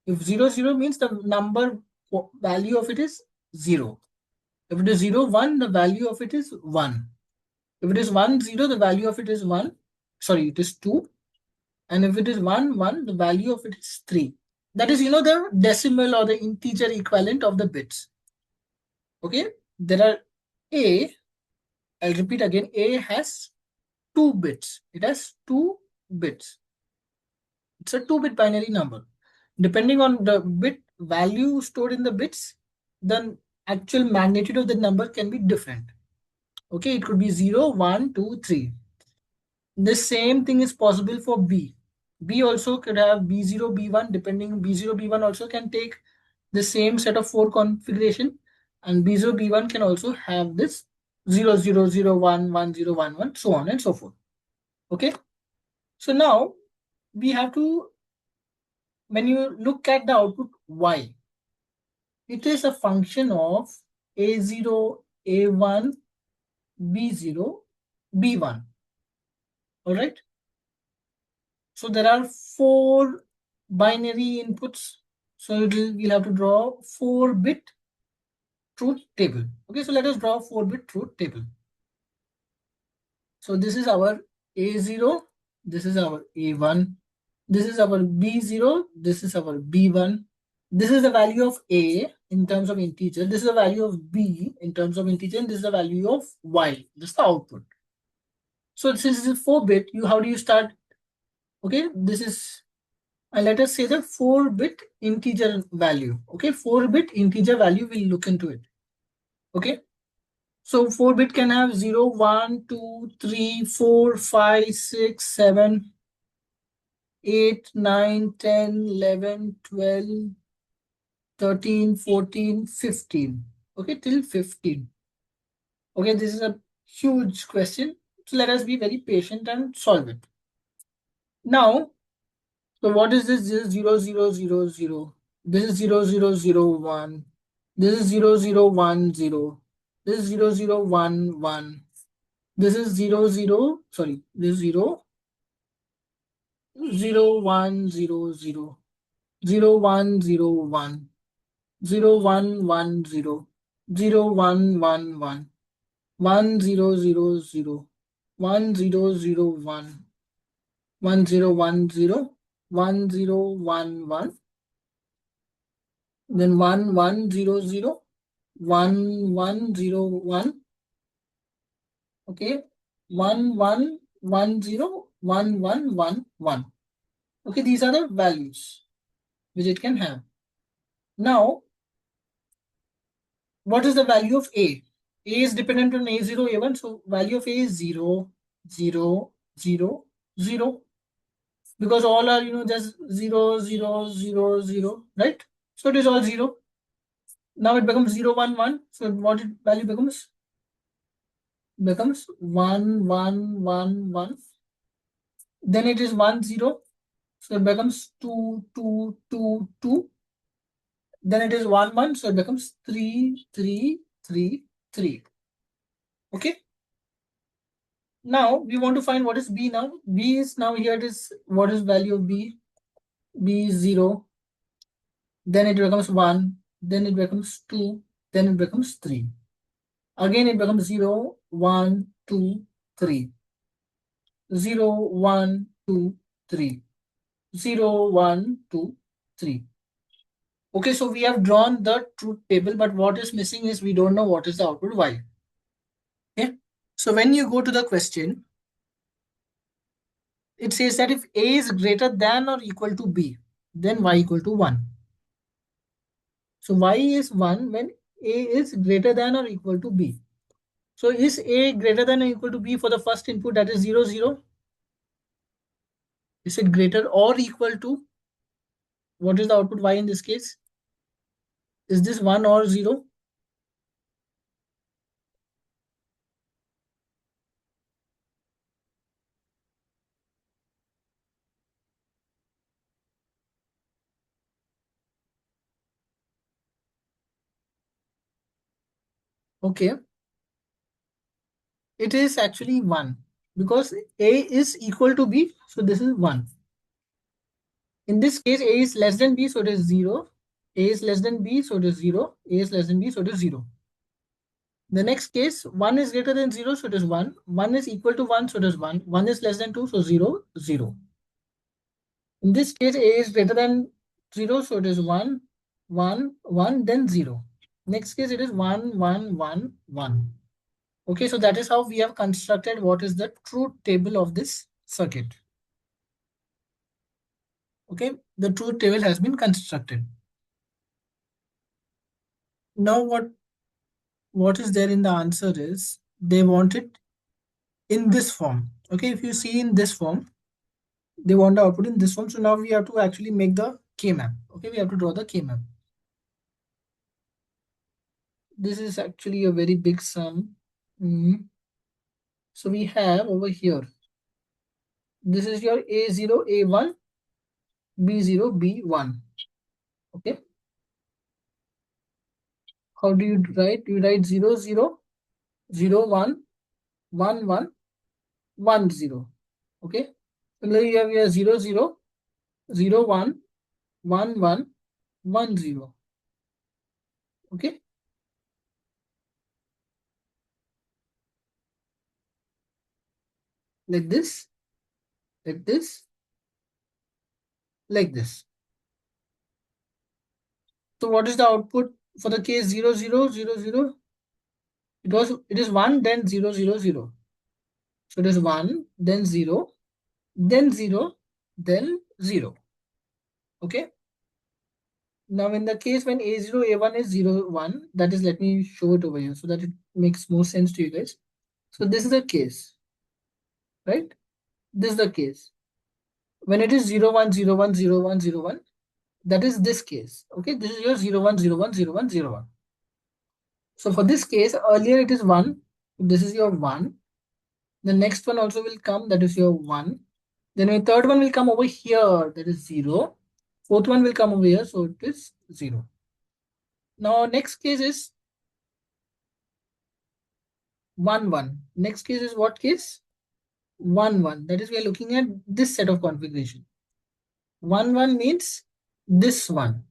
If 0, 0 means the number value of it is 0. If it is 0, 1, the value of it is 1. If it is 1, 0, the value of it is 1. Sorry, it is 2. And if it is 1, 1, the value of it is 3. That is, the decimal or the integer equivalent of the bits. Okay, there are A, I'll repeat again, A has 2 bits. It has 2 bits. It's a 2-bit binary number. Depending on the bit value stored in the bits, the actual magnitude of the number can be different. Okay, it could be 0, 1, 2, 3. The same thing is possible for B. B also could have B0, B1, depending. B0, B1 also can take the same set of 4 configuration, and B0, B1 can also have this 0, 0, 0, 1, 1, 0, 1, 1, so on and so forth. Okay, so now we have to, when you look at the output Y, it is a function of A0, A1, B0, B1. All right. So there are 4 binary inputs. So we'll have to draw 4-bit truth table. Okay, so let us draw 4-bit truth table. So this is our A0, this is our A1, this is our B0, this is our B1. This is the value of A in terms of integer. This is the value of B in terms of integer, and this is the value of Y. This is the output. So since this is 4-bit, how do you start? Okay, this is, let us say the 4-bit integer value. Okay, 4-bit integer value, we'll look into it. Okay, so 4-bit can have 0, 1, 2, 3, 4, 5, 6, 7, 8, 9, 10, 11, 12, 13, 14, 15. Okay, till 15. Okay, this is a huge question. So let us be very patient and solve it. Now, so what is this? This is 0, 0, 0, 0. This is 0, 0, 0, 1. This is 0, 0, 1, 0. This is 0, 0, 1, 1. This is 0, 0, sorry, this is 0, 0, 1, 0, 0. 0, 1, 0, 1. 0, 1, 1, 0. 0, 1, 1, 1. 1, 0, 0, 0. 1, 0, 0, 1. 1, 0, 1, 0. 1, 0, 1, 1. Then 1, 1, 0, 0. 1, 1, 0, 1. Okay. 1, 1, 1, 0. 1, 1, 1, 1. Okay, these are the values which it can have. Now, what is the value of A? A is dependent on A0, A1. So value of A is 0, 0, 0, 0. Because all are, just 0, 0, 0, 0, right? So it is all 0. Now it becomes 0, 1, 1. So what value becomes? Becomes 1, 1, 1, 1. Then it is 1, 0. So it becomes 2, 2, 2, 2. Then it is 1, 1. So it becomes 3, 3, 3, 3. Okay. Now we want to find what is B now. B is now here, it is, what is value of B? B is 0. Then it becomes 1. Then it becomes 2. Then it becomes 3. Again it becomes 0, 1, 2, 3. 0, 1, 2, 3. 0, 1, 2, 3. Okay, so we have drawn the truth table, but what is missing is we don't know what is the output Y. Okay, so when you go to the question, it says that if A is greater than or equal to B, then Y equal to 1. So Y is 1 when A is greater than or equal to B. So is A greater than or equal to B for the first input, that is 0, 0? Is it greater or equal to? What is the output Y in this case? Is this 1 or 0? Okay. It is actually 1 because A is equal to B. So this is 1. In this case, A is less than B, so it is 0. A is less than B, so it is 0. A is less than B, so it is 0. The next case, 1 is greater than 0, so it is 1. 1 is equal to 1, so it is 1. 1 is less than 2, so 0, 0. In this case, a is greater than 0, so it is 1, 1, 1, then 0. Next case, it is 1, 1, 1, 1. Okay, so that is how we have constructed what is the truth table of this circuit. Okay, the truth table has been constructed. Now what is there in the answer is they want it in this form. Okay, if you see in this form, they want the output in this form. So now we have to actually make the K-map. Okay, we have to draw the K-map. This is actually a very big sum. So we have over here, this is your A0, A1, B0, B1. Okay. How do you write? You write 0, 0, 0, 1, 1, 1, 1, 0. Okay. Similarly, you have here 0, 0, 0, 1, 1, 1, 1, 0. Okay. Like this, like this, like this. So what is the output for the case 0, 0, 0, 0? It is 1, then 0, 0, 0. So it is 1, then 0, then 0, then 0. Okay. Now in the case when A0, A1 is 0, 1, that is, let me show it over here so that it makes more sense to you guys. So this is the case, right? This is the case. When it is 0, 1, 0, 1, 0, 1, 0, 1, that is this case. Okay, this is your 0, 1, 0, 1, 0, 1, 0, 1. So for this case, earlier it is 1. This is your 1. The next one also will come, that is your 1. Then a third one will come over here, that is 0. Fourth one will come over here, so it is 0. Now next case is 1, 1. Next case is what case? 1, 1. That is, we are looking at this set of configuration. 1, 1 means this one.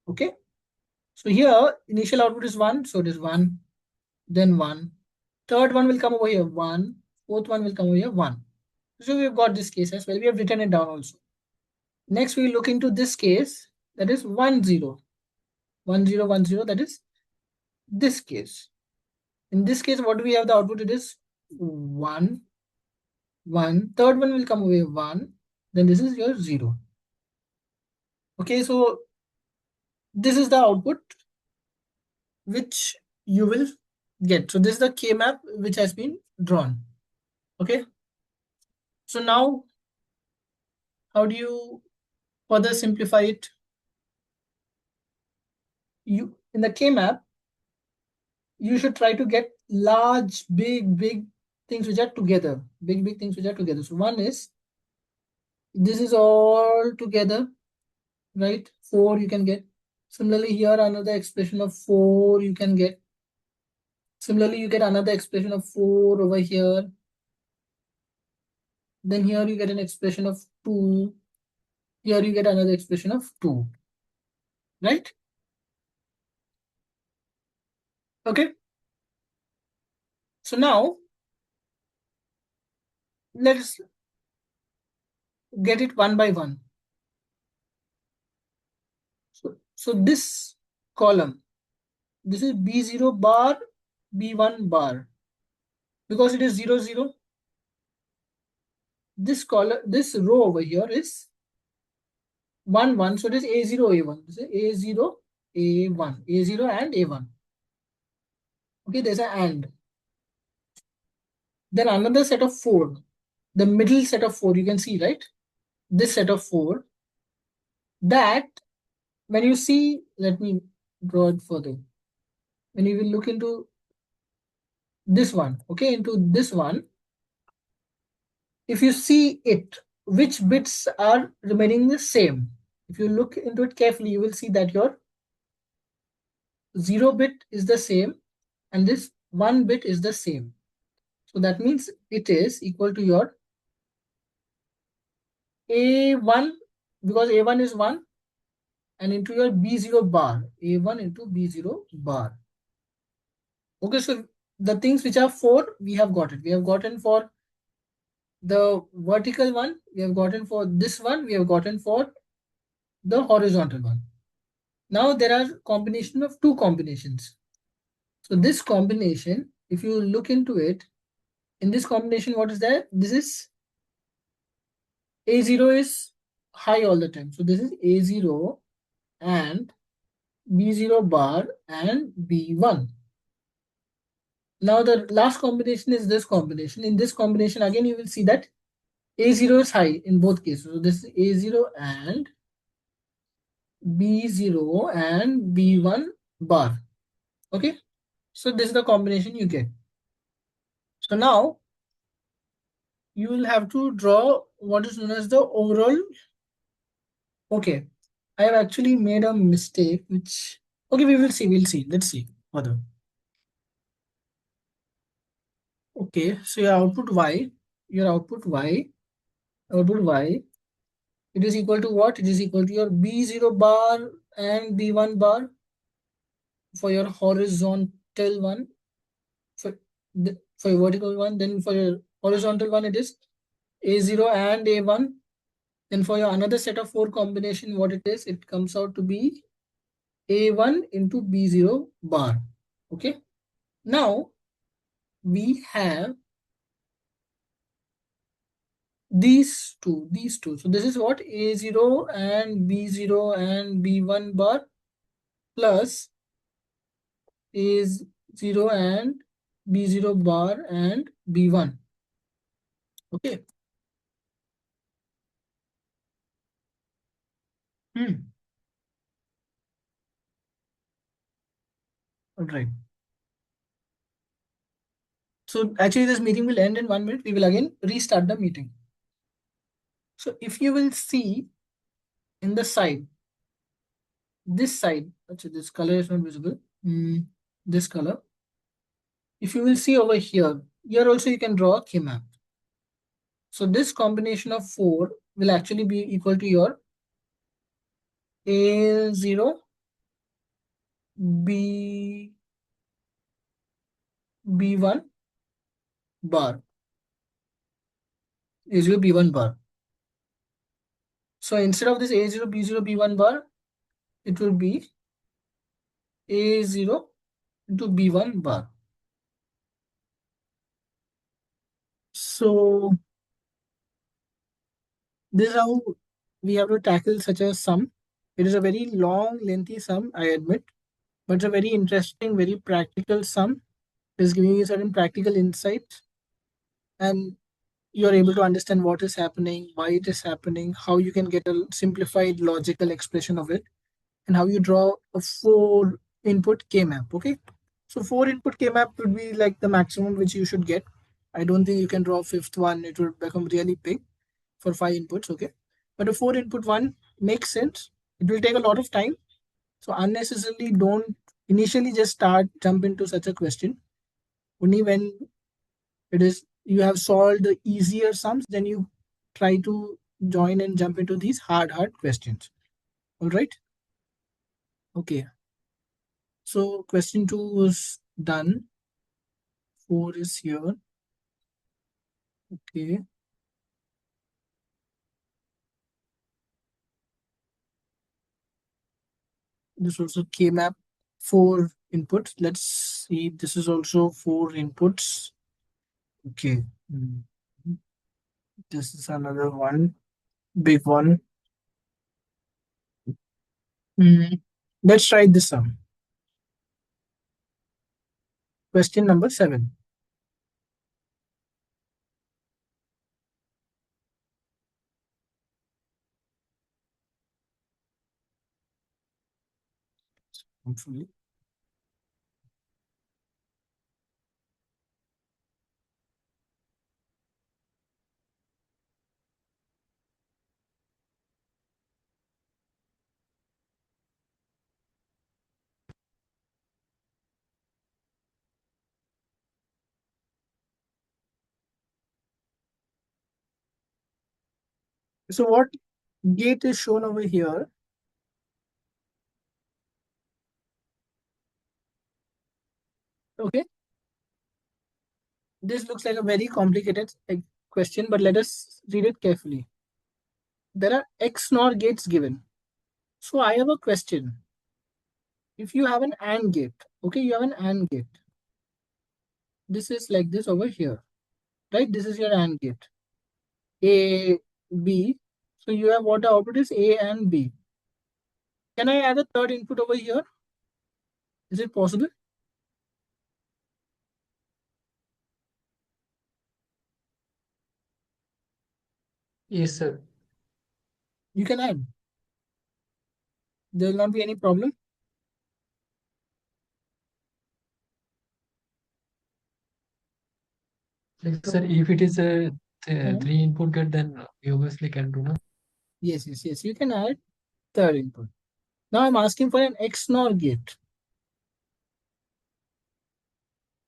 Okay. So here, initial output is 1, so it is 1, then 1. Third one will come over here, 1. Fourth one will come over here, 1. So we've got this case as well. We have written it down also. Next, we look into this case, that is 1, 0. 1, 0, 1, 0, that is this case. In this case, what do we have the output? It is 1, 1. Third one will come away 1. Then this is your 0. Okay, so this is the output which you will get. So this is the K-map which has been drawn. Okay. So now, how do you further simplify it? You in the K-map, you should try to get large, big things which are together. Big things which are together. So one is, this is all together, right? 4 you can get. Similarly, here another expression of 4 you can get. Similarly, you get another expression of 4 over here. Then here you get an expression of 2. Here you get another expression of 2. Right? Okay. So now, let's get it one by one. So this column, this is B0 bar, B1 bar. Because it is 0, 0. This column, this row over here is 1, 1. So it is A0, A1. This is A0, A1. A0 and A1. Okay, there's an AND. Then another set of 4. The middle set of 4, you can see, right? This set of 4. That, when you see, let me draw it further. When you will look into this one, okay, into this one, if you see it, which bits are remaining the same? If you look into it carefully, you will see that your 0 bit is the same and this 1 bit is the same. So that means it is equal to your A1, because A1 is 1, and into your B0 bar, A1 into B0 bar. Okay, so the things which are 4, we have got it. We have gotten for the vertical one, we have gotten for this one, we have gotten for the horizontal one. Now there are combination of two combinations. So this combination, if you look into it, in this combination, what is there? This is A0 is high all the time. So this is A0 and B0 bar and B1. Now the last combination is this combination. In this combination, again, you will see that A0 is high in both cases. So this is A0 and B0 and B1 bar. Okay. So this is the combination you get. So now you will have to draw what is known as the overall. Okay. I have actually made a mistake, which, okay, we will see. We'll see. Let's see further. Okay. So your output y, it is equal to what? It is equal to your B0 bar and B1 bar for your horizontal one. For your vertical one, then for your horizontal one, it is A0 and A1. Then for your another set of 4 combination, what it is, it comes out to be A1 into B0 bar. Okay. Now we have these two. So this is what? A0 and B0 and B1 bar plus A0 and B0 bar and B1. Okay. All right. So actually this meeting will end in 1 minute. We will again restart the meeting. So if you will see in the side, this side, actually this color is not visible. This color. If you will see over here, here also you can draw a K-map. So this combination of 4 will actually be equal to your A0, B1 bar. A0, B1 bar. So instead of this A0, B0, B1 bar, it will be A0 into B1 bar. So this is how we have to tackle such a sum. It is a very long, lengthy sum, I admit, but it's a very interesting, very practical sum. It is giving you certain practical insights, and you're able to understand what is happening, why it is happening, how you can get a simplified logical expression of it, and how you draw a 4 input K map. Okay. So 4 input K map would be like the maximum which you should get. I don't think you can draw a fifth one. It will become really big for 5 inputs. Okay. But a 4 input one makes sense. It will take a lot of time. So unnecessarily don't initially just jump into such a question. Only when it is you have solved the easier sums, then you try to join and jump into these hard questions. All right. Okay. So question 2 was done. 4 is here. Okay. This also K-map 4 inputs. Let's see. This is also 4 inputs. Okay. This is another one. Big one. Mm. Let's try this sum. Question number 7. Hopefully. So what gate is shown over here? Okay. This looks like a very complicated question, but let us read it carefully. There are XNOR gates given. So I have a question. If you have an AND gate, okay, you have an AND gate. This is like this over here, right? This is your AND gate. A, B. So you have what the output is A and B. Can I add a third input over here? Is it possible? Yes, sir. You can add. There will not be any problem. Like, sir, if it is a Mhm. three input gate, then we obviously can do, no? Yes, yes, yes. You can add third input. Now I'm asking for an XNOR gate.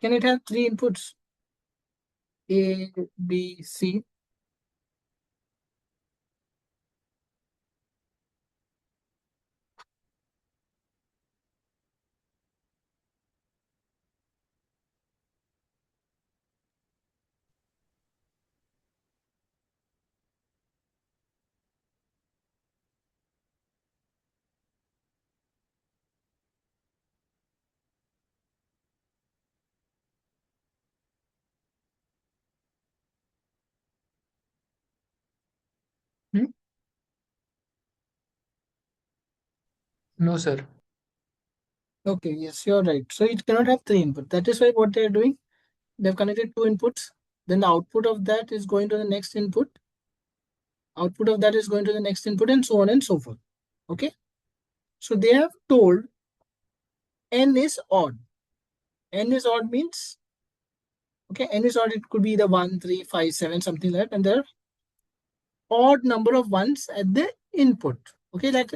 Can it have three inputs? A, B, C. Hmm? No, sir. Okay, yes, you're right. So it cannot have three inputs. That is why what they're doing, they've connected two inputs. Then the output of that is going to the next input. Output of that is going to the next input, and so on and so forth. Okay. So they have told n is odd. N is odd means, okay, n is odd, it could be the 1, 3, 5, 7, something like that. And there are odd number of ones at the input. Okay, like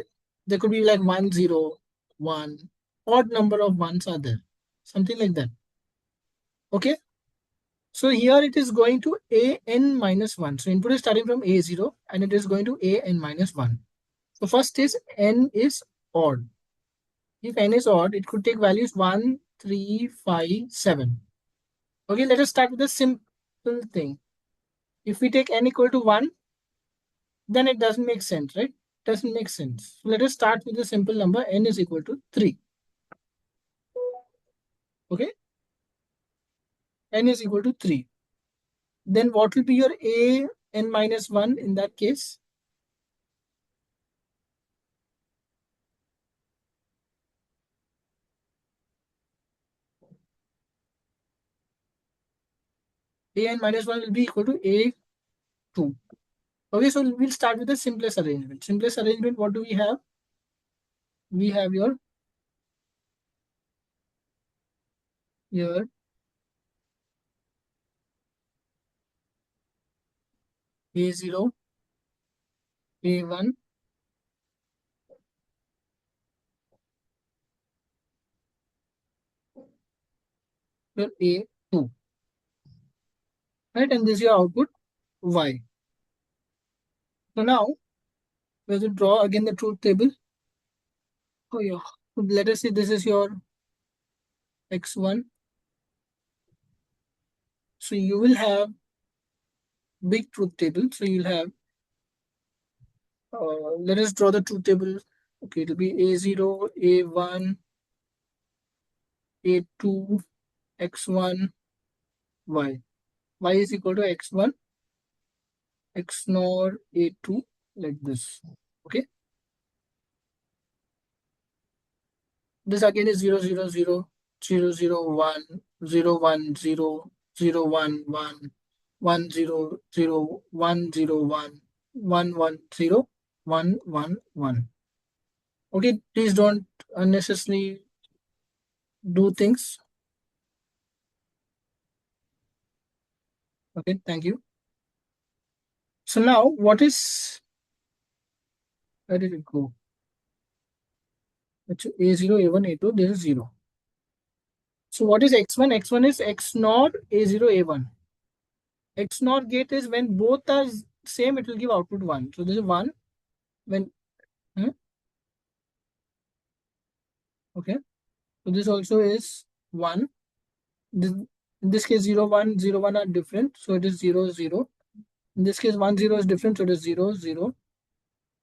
there could be like 1, 0, 1. Odd number of ones are there. Something like that. Okay. So here it is going to a n minus 1. So input is starting from a0 and it is going to a n minus 1. So first is n is odd. If n is odd, it could take values 1, 3, 5, 7. Okay, let us start with a simple thing. If we take n equal to 1, then it doesn't make sense, right? Doesn't make sense. So let us start with a simple number n is equal to 3. Okay, n is equal to 3. Then what will be your a n minus 1 in that case? A n minus 1 will be equal to a2. Okay, so we'll start with the simplest arrangement. Simplest arrangement, what do we have? We have your here a0, a1, your a2, right? And this is your output y. So now we have to draw again the truth table. Oh yeah. So let us say this is your x1. So you will have big truth table. So you'll have let us draw the truth table. Okay, it'll be a0, a1, a2, x1, y. Y is equal to x1, XNOR a2, like this. Okay. This again is 0, 0, 0, 0, 0, 1, 0, 1, 0, 0, 1, 1, 1, 0, 0, 1, 0, 1, 1, 1, 0, 1, 1, 1. Okay, please don't unnecessarily do things. Okay, thank you. So now what is, where did it go? It's A0, A1, A2, this is 0. So what is X1? X1 is XNOR A0, A1. XNOR gate is when both are same, it will give output 1. So this is 1. When, hmm? Okay. So this also is 1. This In this case, 0, 1, 0, 1 are different, so it is 0, 0. In this case, 1, 0 is different, so it is 0, 0.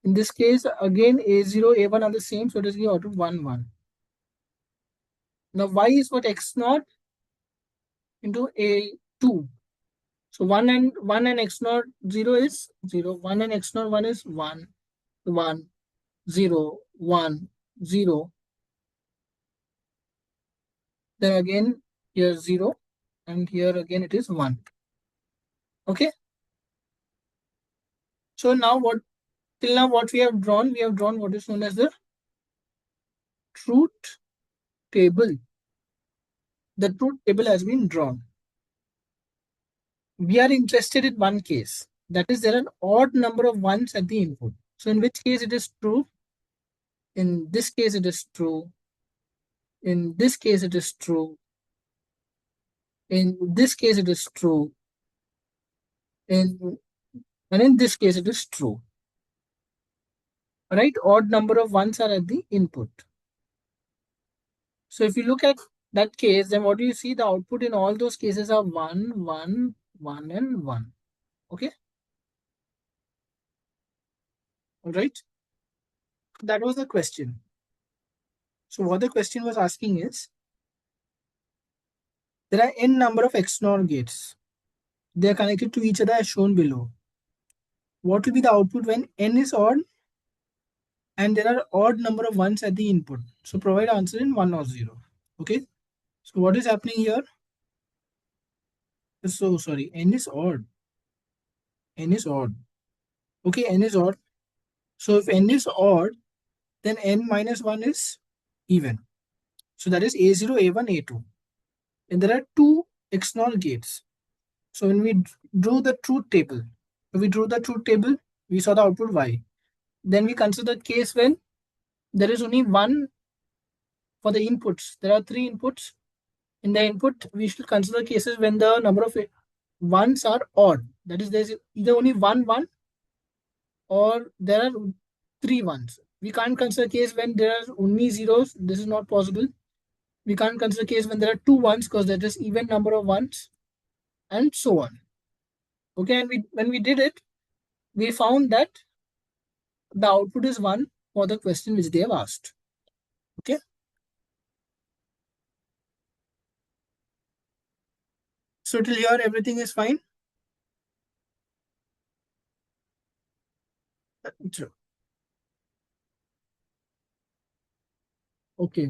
In this case, again, A0, A1 are the same, so it is given output 1, 1. Now, Y is what? X0 into A2. So 1 and X0 0 is 0. 1 and X0 1 is 1, 1, 0, 1, 0. Then again, here 0, and here again it is 1. Okay. So now till now what we have drawn what is known as the truth table. The truth table has been drawn. We are interested in one case. That is, there are an odd number of ones at the input. So in which case it is true? In this case it is true. In this case it is true. In this case it is true. And in this case it is true. Right? Odd number of ones are at the input. So if you look at that case, then what do you see? The output in all those cases are 1, 1, 1, and 1. Okay? All right? That was the question. So what the question was asking is, there are n number of XNOR gates. They are connected to each other as shown below. What will be the output when n is odd and there are odd number of ones at the input? So provide answer in 1 or 0. Okay? So what is happening here? So sorry, n is odd. N is odd. Okay, n is odd. So if n is odd, then n minus 1 is even. So that is A0, A1, A2. And there are two XNOR gates. So when we drew the truth table, we saw the output Y. Then we consider the case when there is only one for the inputs. There are three inputs. In the input, we should consider cases when the number of ones are odd. That is, there is either only one or there are three ones. We can't consider case when there are only zeros. This is not possible. We can't consider case when there are two ones because that is even number of ones, and so on. Okay, and when we did it, we found that the output is 1 for the question which they have asked. Okay. So till here everything is fine. True. Okay.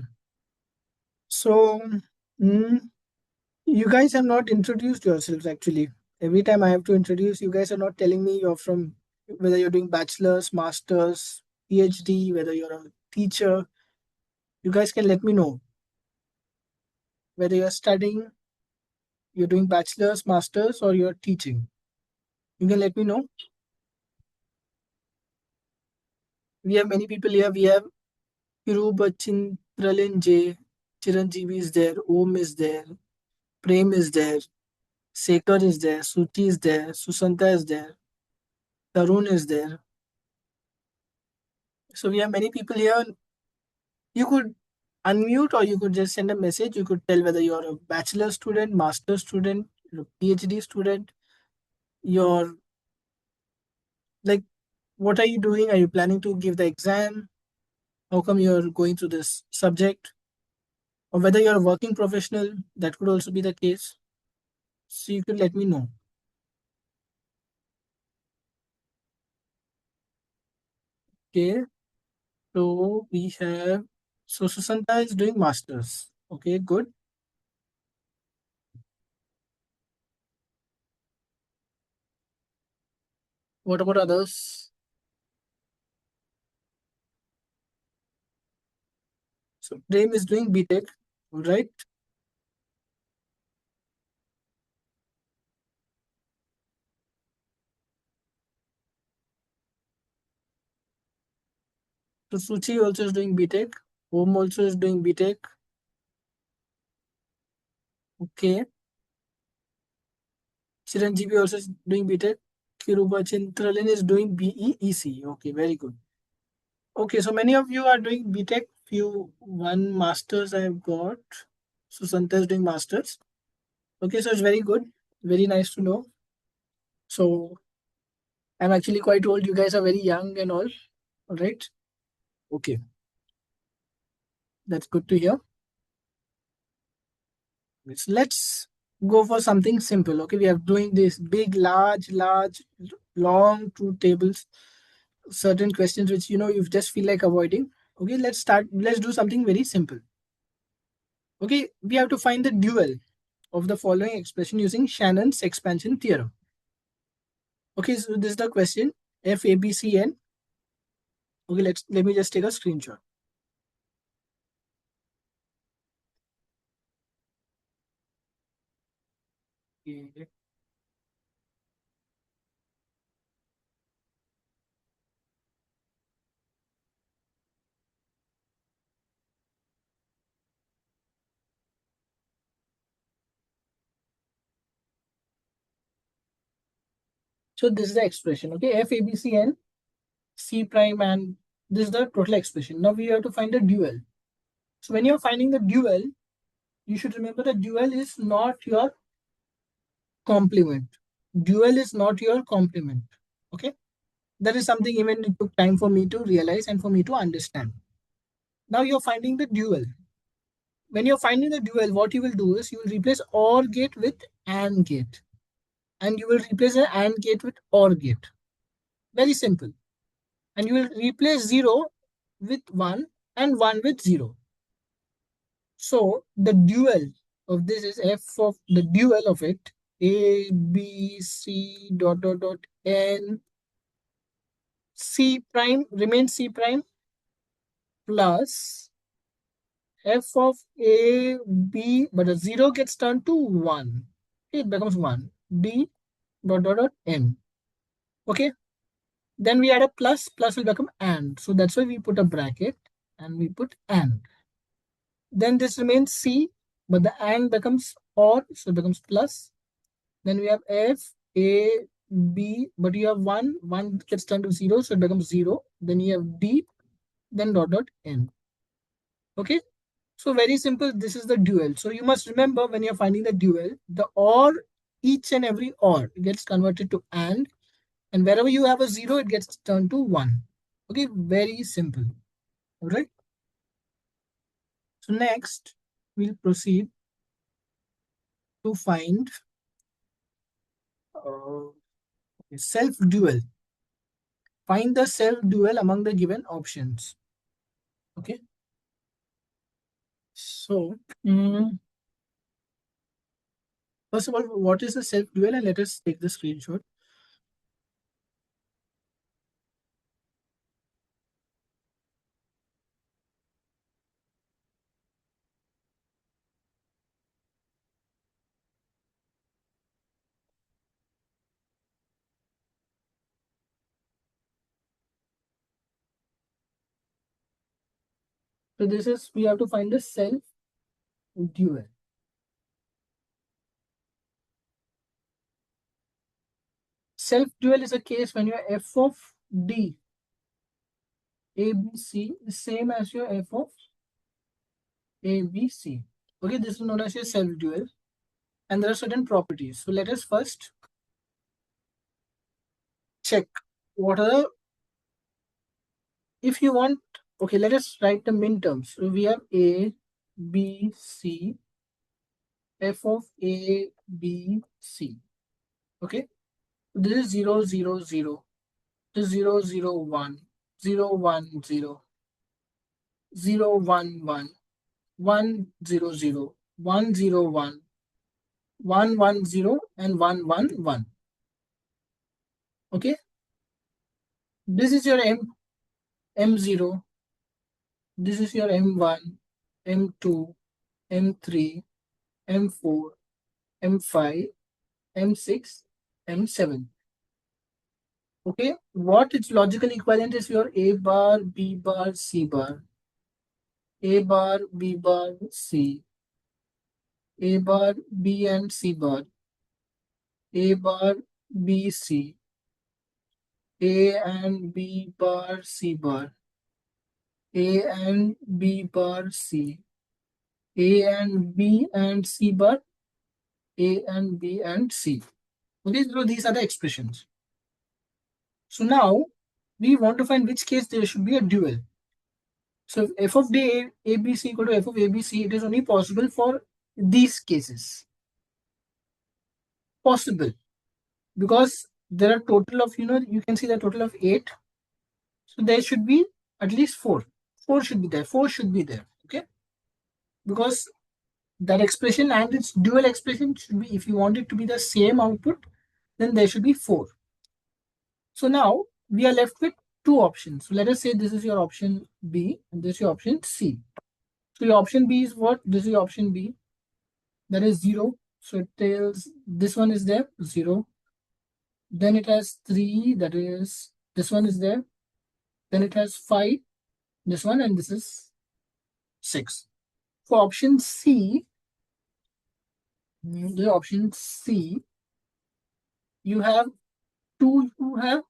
So you guys have not introduced yourselves actually. Every time I have to introduce, you guys are not telling me you're from, whether you're doing bachelor's, master's, PhD, whether you're a teacher. You guys can let me know whether you're studying, you're doing bachelor's, master's, or you're teaching. You can let me know. We have many people here. We have Kirubachindralin J, Chiranjeevi is there, Om is there, Prem is there, Sekhar is there, Suchi is there, Susanta is there, Tarun is there. So we have many people here. You could unmute or you could just send a message. You could tell whether you're a bachelor student, master student, you're a PhD student, you're like, what are you doing? Are you planning to give the exam? How come you're going through this subject? Or whether you're a working professional, that could also be the case. So you could let me know. Okay. So we have, so Susanta is doing masters. Okay, good. What about others? So Prem is doing BTech, all right? So Suchi also is doing BTech. Om also is doing BTech. Okay. Chiranjeevi also is doing BTech. Kiruba Chintralin is doing BEEC. Okay, very good. Okay, so many of you are doing BTech. One masters I have got. Susanta is doing masters. Okay, so it's very good. Very nice to know. So I'm actually quite old. You guys are very young and all. All right. Okay. That's good to hear. So let's go for something simple. Okay. We are doing this big, large, long truth tables, certain questions which you just feel like avoiding. Okay. Let's start. Let's do something very simple. Okay. We have to find the dual of the following expression using Shannon's expansion theorem. Okay. So this is the question. F A B C N. Okay. Let me just take a screenshot. Okay. So this is the expression. Okay. F A B C N C prime, and this is the total expression. Now we have to find the dual. So when you're finding the dual, you should remember that dual is not your complement. Dual is not your complement. Okay. That is something even it took time for me to realize and for me to understand. Now you're finding the dual. When you're finding the dual, what you will do is you will replace OR gate with AND gate. And you will replace an AND gate with OR gate. Very simple. And you will replace 0 with 1 and 1 with 0. So the dual of this is f of the dual of it a b c dot dot dot n c prime remains c prime plus f of a b, but the 0 gets turned to 1. It becomes 1 d dot dot dot n. Okay. Then we add a plus will become and. So that's why we put a bracket and we put and. Then this remains c, but the and becomes or, so it becomes plus. Then we have f, a, b, but you have 1. 1 gets turned to 0, so it becomes 0. Then you have d, then dot dot n. Okay. So very simple. This is the dual. So you must remember when you're finding the dual, the or, each and every or gets converted to and wherever you have a 0, it gets turned to 1. Okay. Very simple. All right. So next, we'll proceed to find self-dual. Find the self-dual among the given options. Okay. So, first of all, what is the self-dual? And let us take the screenshot. So this is, we have to find the self-dual. Self-dual is a case when your f of d, a, b, c is same as your f of a, b, c. Okay, this is known as your self-dual. And there are certain properties. So let us first check what are the, if you want, okay, let us write the min terms. So we have a, b, c, f of a, b, c. Okay, this is 0, 0, 0. This is 0, 0, 1, 0, 1, 0, 0, 1, 1, 1, 0, 0, 1, 0, 1, 1, 1, 0, and 1, 1, 1. Okay, this is your M0. This is your M1, M2, M3, M4, M5, M6, M7. Okay, what its logical equivalent is your A bar, B bar, C bar. A bar, B bar, C. A bar, B and C bar. A bar, B, C. A and B bar, C bar. A and B bar, C. A and B and C bar. A and B and C. Okay, so these are the expressions. So now we want to find which case there should be a dual. So if f of d ABC equal to f of ABC, it is only possible for these cases. Possible because there are total of, you can see the total of 8. So there should be at least 4. 4 should be there. 4 should be there. Okay. Because that expression and its dual expression should be, if you want it to be the same output, then there should be 4. So now we are left with two options. So let us say this is your option B and this is your option C. So your option B is what? This is your option B. That is 0. So it tells this one is there, 0. Then it has 3, that is, this one is there. Then it has 5, this one, and this is 6. For option C, the option C, you have 2, you have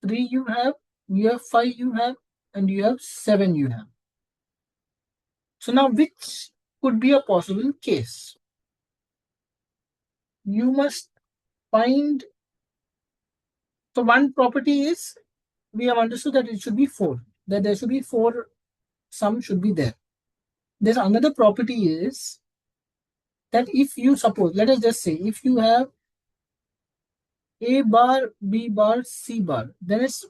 3, you have 5, you have, and you have 7, you have. So now which could be a possible case? You must find, so one property is, we have understood that it should be 4, that there should be 4, sum should be there. There's another property is that if you suppose, let us just say, if you have A bar, B bar, C bar, then it's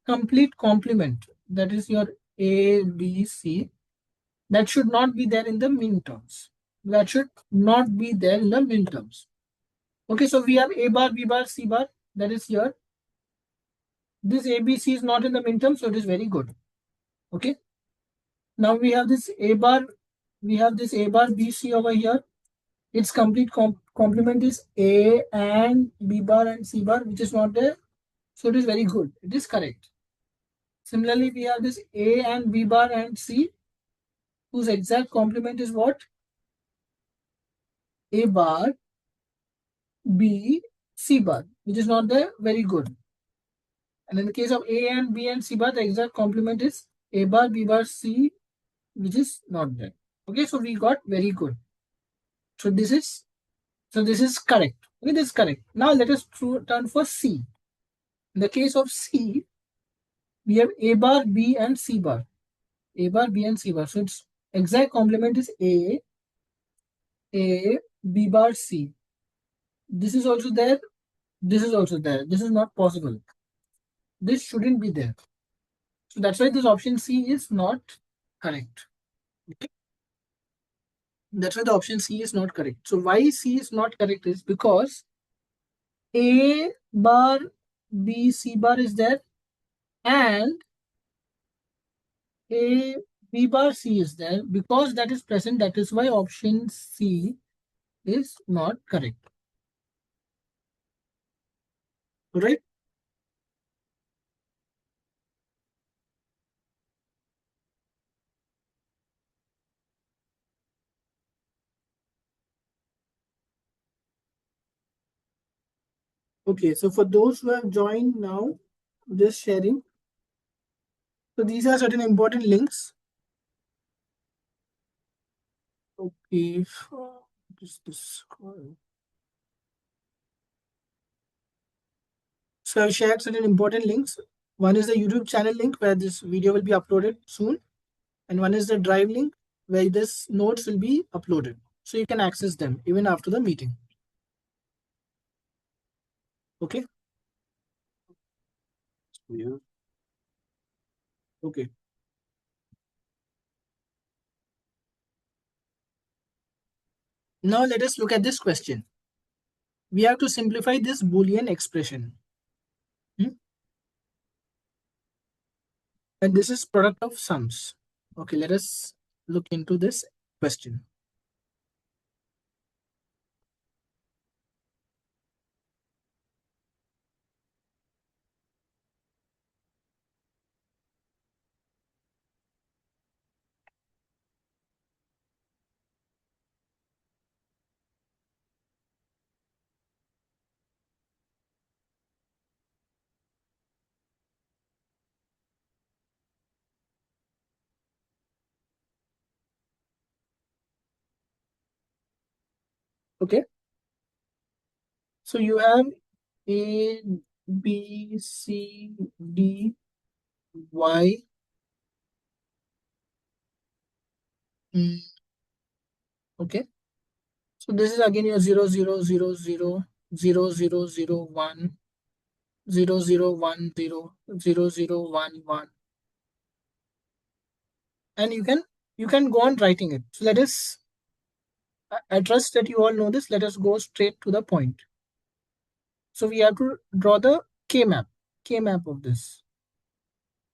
complete complement. That is your A, B, C. That should not be there in the min terms. That should not be there in the min terms. Okay, so we have A bar, B bar, C bar. That is here. This A, B, C is not in the min terms, so it is very good. Okay. Now we have this A bar, B, C over here. Its complete complement is A and B bar and C bar, which is not there. So it is very good. It is correct. Similarly, we have this A and B bar and C, whose exact complement is what? A bar, B, C bar, which is not there. Very good. And in the case of A and B and C bar, the exact complement is A bar, B bar, C, which is not there. Okay, so we got very good. So this is correct. Okay, this is correct. Now let us turn for C. In the case of C, we have A bar, B, and C bar. A bar, B, and C bar. So its exact complement is A, B bar, C. This is also there. This is also there. This is not possible. This shouldn't be there. So that's why this option C is not correct. Okay. That's why the option C is not correct. So why C is not correct is because A bar, B, C bar is there and A, B bar, C is there. Because that is present, that is why option C is not correct. Right? Okay, so for those who have joined now, just sharing. So these are certain important links. Okay, what is this? So I've shared certain important links. One is the YouTube channel link where this video will be uploaded soon. And one is the Drive link where this notes will be uploaded. So you can access them even after the meeting. Okay. Yeah. Okay. Now let us look at this question. We have to simplify this Boolean expression. And this is product of sums. Okay, let us look into this question. Okay. So you have A, B, C, D, Y. Okay. So this is again your 0, 0, 0, 0, 0, 0, 0, 1, 0, 0, 1, 0, 0, 0, 1, 1. And you can go on writing it. So let us, I trust that you all know this. Let us go straight to the point. So we have to draw the K map of this.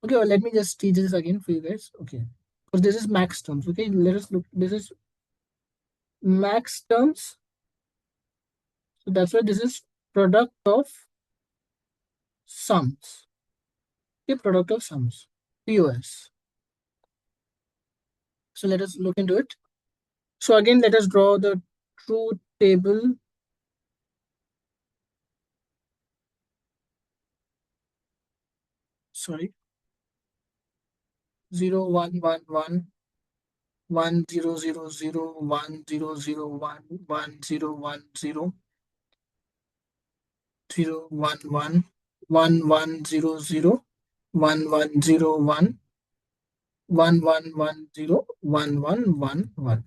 Okay, well, let me just teach this again for you guys. Okay, because this is max terms. Okay, let us look. This is max terms. So that's why this is product of sums. Okay, product of sums. POS. So let us look into it. So again, let us draw the truth table. Sorry, 0, 1, 1, 1. 1 0 0 0 1 0 0 1 1 0 1 0 0 1 1 1 1 0 0 1 1 0 1 1 1 1 0 1 1 1 1.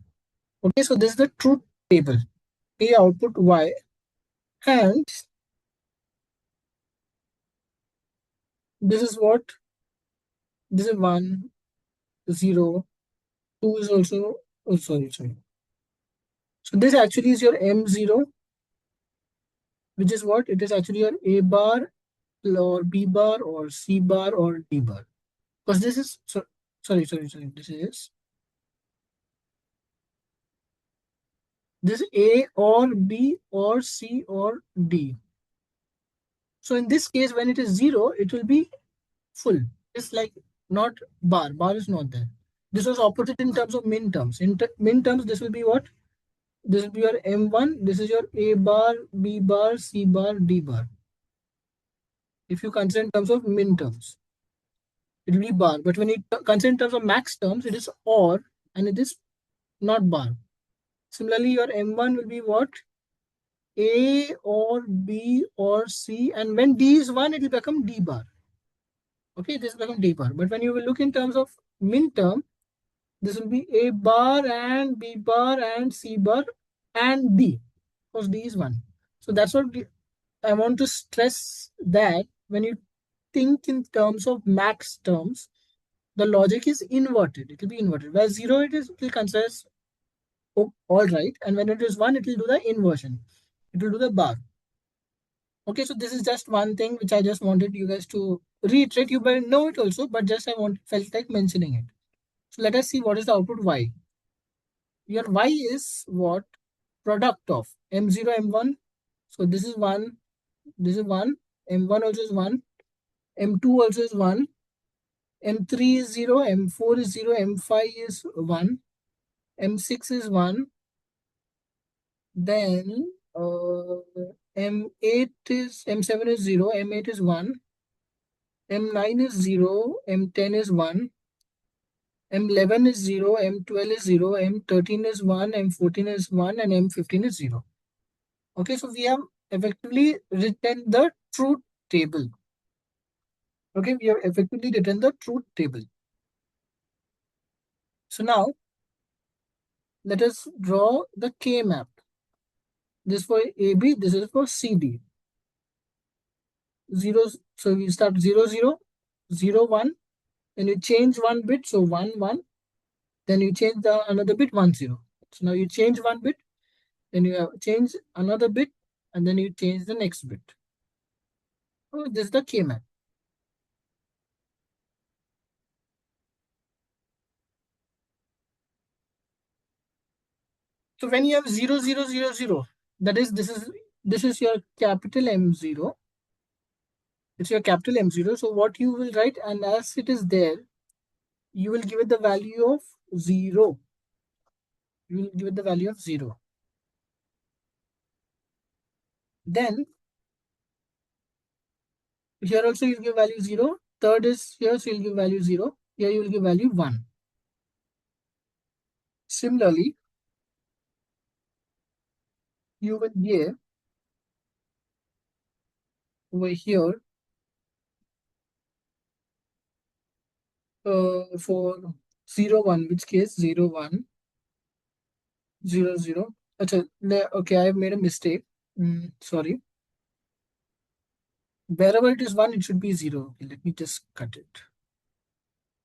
Okay, so this is the truth table. A output Y, and this is what, this is 1 0 2 is also, oh sorry. So this actually is your M0, which is what, it is actually your A bar or B bar or C bar or D bar. Because this is, sorry. This is A or B or C or D. So in this case, when it is 0, it will be full. It's like not bar. Bar is not there. This was opposite in terms of min terms. In min terms, this will be what? This will be your M1. This is your A bar, B bar, C bar, D bar. If you consider in terms of min terms, it will be bar. But when you consider in terms of max terms, it is OR and it is not bar. Similarly, your M1 will be what? A or B or C, and when D is 1, it will become D bar. Okay, this will become D bar. But when you will look in terms of min term, this will be A bar and B bar and C bar and D, because D is 1. So that's what I want to stress, that when you think in terms of max terms, the logic is inverted. It will be inverted. Where 0 it will consider as, oh, all right, and when it is 1, it will do the inversion. It will do the bar. Okay, so this is just one thing which I just wanted you guys to reiterate. You might know it also, but just felt like mentioning it. So let us see what is the output Y. Your Y is what? Product of M0, M1. So this is 1, this is 1, M1 also is 1, M2 also is 1, M3 is 0, M4 is 0, M5 is 1, M6 is 1, then M8 is, M7 is 0, M8 is 1, M9 is 0, M10 is 1, M11 is 0, M12 is 0, M13 is 1, M14 is 1, and M15 is 0. Okay, so we have effectively written the truth table. Okay, we have effectively written the truth table. So now, let us draw the K map. This for AB, this is for CD. 0, so we start 0, 0, 0, 1, then you change one bit, so 1, 1, then you change the another bit, 1, 0. So now you change one bit, then you have change another bit, and then you change the next bit. Oh, this is the K map. So when you have 0, 0, 0, 0, that is, this is your capital M0. It's your capital M0. So what you will write, and as it is there, you will give it the value of 0. You will give it the value of 0. Then here also you'll give value 0. Third is here, so you'll give value 0. Here you will give value 1. Similarly, you will give over here for 0 1, which case 0 1 0 0. Okay, I have made a mistake. Sorry. Wherever it is 1, it should be 0. Okay, let me just cut it.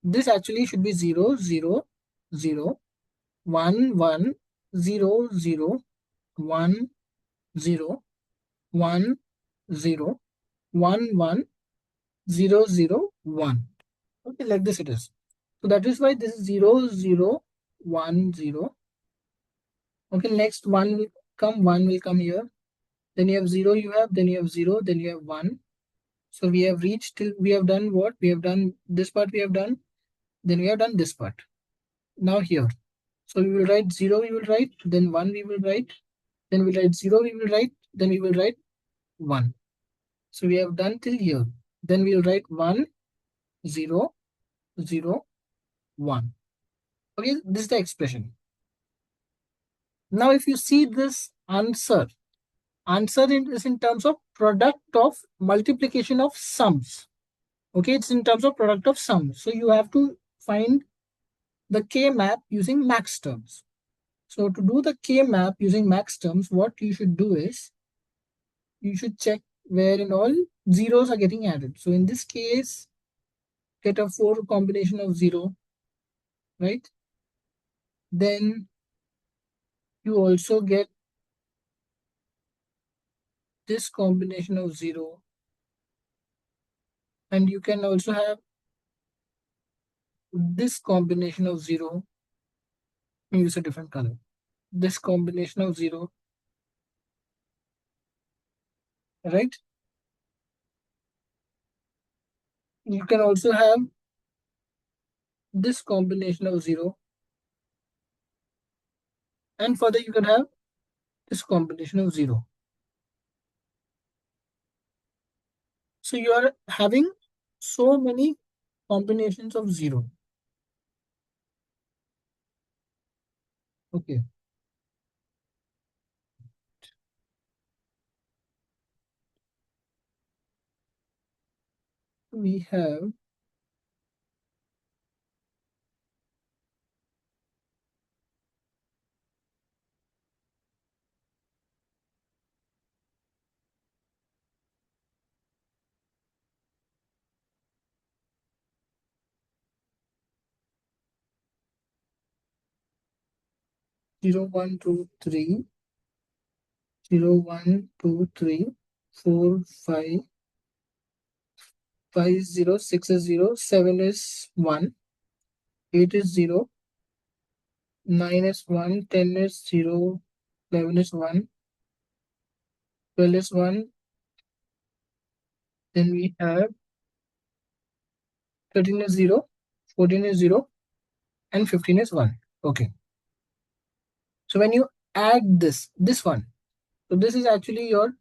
This actually should be 0 0 0 1 1 0 0 1 0 1 0 1 1 0 0 1. Okay, like this it is. So that is why this is 0 0 1 0. Okay, next 1 will come here. Then you have 0, then you have 0, then you have 1. So we have reached till we have done what? We have done this part, we have done. Then we have done this part. Now here. So we will write 0, we will write, then 1 we will write, then we'll write 0, we will write, then we will write 1. So we have done till here. Then we will write 1, 0, 0, 1. Okay, this is the expression. Now if you see this answer is in terms of product of multiplication of sums. Okay, it's in terms of product of sums. So you have to find the K map using max terms. So to do the K map using max terms, what you should do is you should check where in all zeros are getting added. So in this case, get a 4 combination of 0, right? Then you also get this combination of 0, and you can also have this combination of 0. Let me use a different color. This combination of 0, right? You can also have this combination of 0, and further you can have this combination of 0. So you are having so many combinations of 0. Okay. We have 0 1 2 3, 0 1 2 3, 4 5, 5 is 0, 6 is 0, 7 is 1, 8 is 0, 9 is 1, 10 is 0, 11 is 1, 12 is 1. Then we have 13 is 0, 14 is 0, and 15 is 1. Okay. So when you add this one, so this is actually your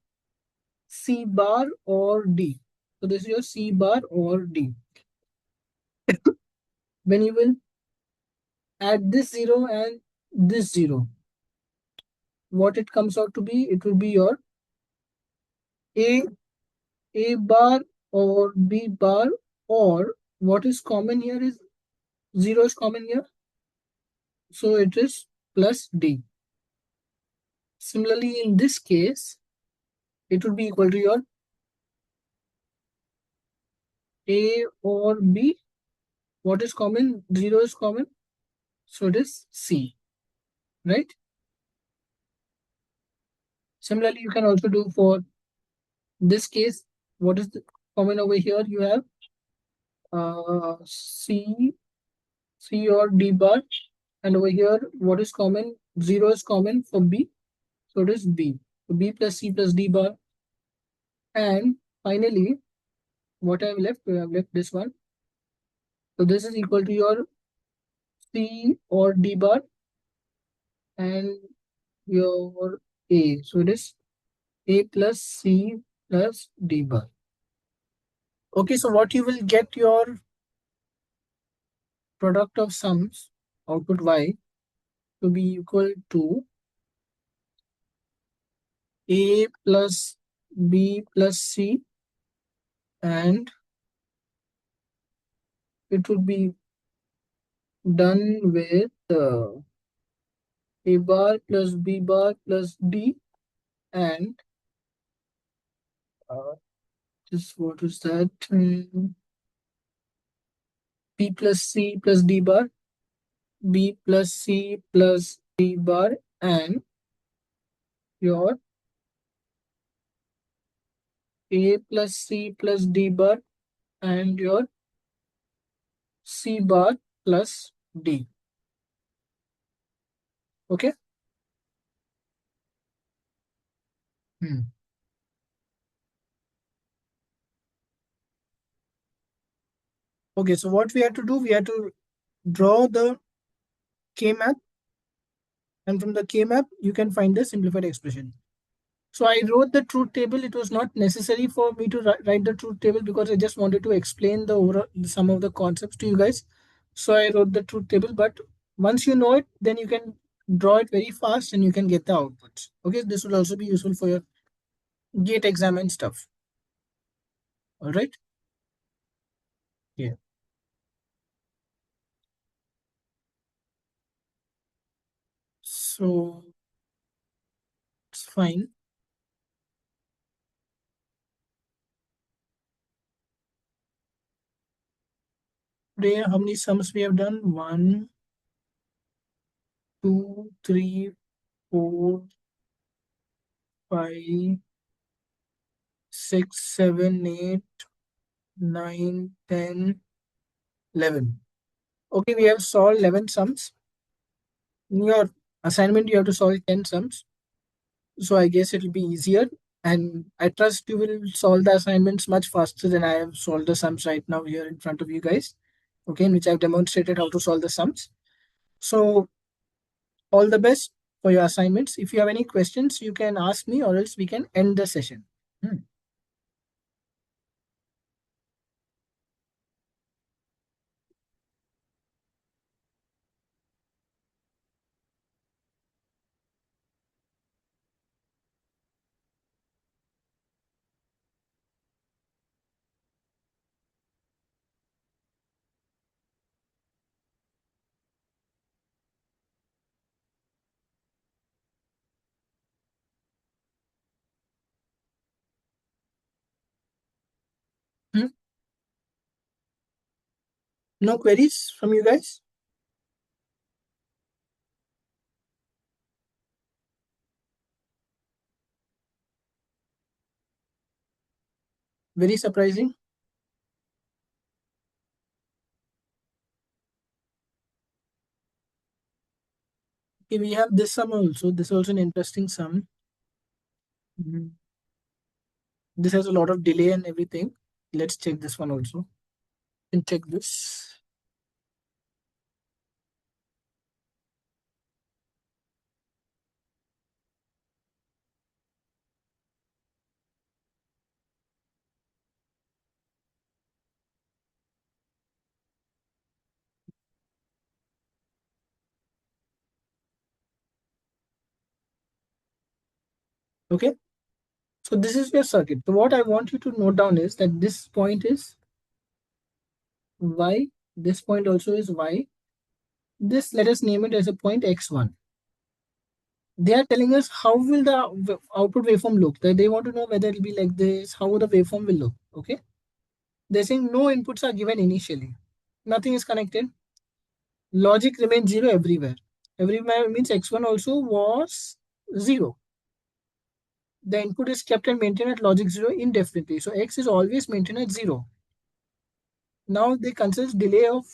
C bar or D. So this is your C bar or D. When you will add this 0 and this 0, what it comes out to be, it will be your A bar or B bar, or what is common here is 0 is common here. So it is plus D. Similarly, in this case, it would be equal to your A or B. What is common? 0 is common. So it is C, right? Similarly, you can also do for this case. What is the common over here? You have C or D bar. And over here, what is common? 0 is common for B. So it is B. So B plus C plus D bar. And finally, what I have left? We have left this one. So this is equal to your C or D bar and your A. So it is A plus C plus D bar. Okay, so what you will get your product of sums, output Y, to be equal to A plus B plus C, and it would be done with A bar plus B bar plus D, and just what is that? B plus C plus D bar, B plus C plus D bar, and your A plus C plus D bar, and your C bar plus D. Okay. Okay, so what we have to do, we have to draw the K map, and from the K map, you can find the simplified expression. So I wrote the truth table. It was not necessary for me to write the truth table because I just wanted to explain the overall some of the concepts to you guys. So I wrote the truth table, but once you know it, then you can draw it very fast and you can get the outputs. Okay, this will also be useful for your gate exam and stuff. All right. Yeah. So it's fine. Today, how many sums we have done? 1, 2, 3, 4, 5, 6, 7, 8, 9, 10, 11. Okay, we have solved 11 sums. In your assignment, you have to solve 10 sums. So I guess it will be easier. And I trust you will solve the assignments much faster than I have solved the sums right now here in front of you guys. Okay, in which I've demonstrated how to solve the sums. So all the best for your assignments. If you have any questions, you can ask me or else we can end the session. Hmm? No queries from you guys? Very surprising. Okay, we have this sum also. This is also an interesting sum. Mhm. This has a lot of delay and everything. Let's check this one also. And check this. Okay. So this is your circuit. So what I want you to note down is that this point is Y. This point also is Y. This, let us name it as a point X1. They are telling us how will the output waveform look. They want to know whether it will be like this, how the waveform will look. Okay. They're saying no inputs are given initially. Nothing is connected. Logic remains 0 everywhere. Everywhere means X1 also was 0. The input is kept and maintained at logic 0 indefinitely. So X is always maintained at 0. Now they consider delay of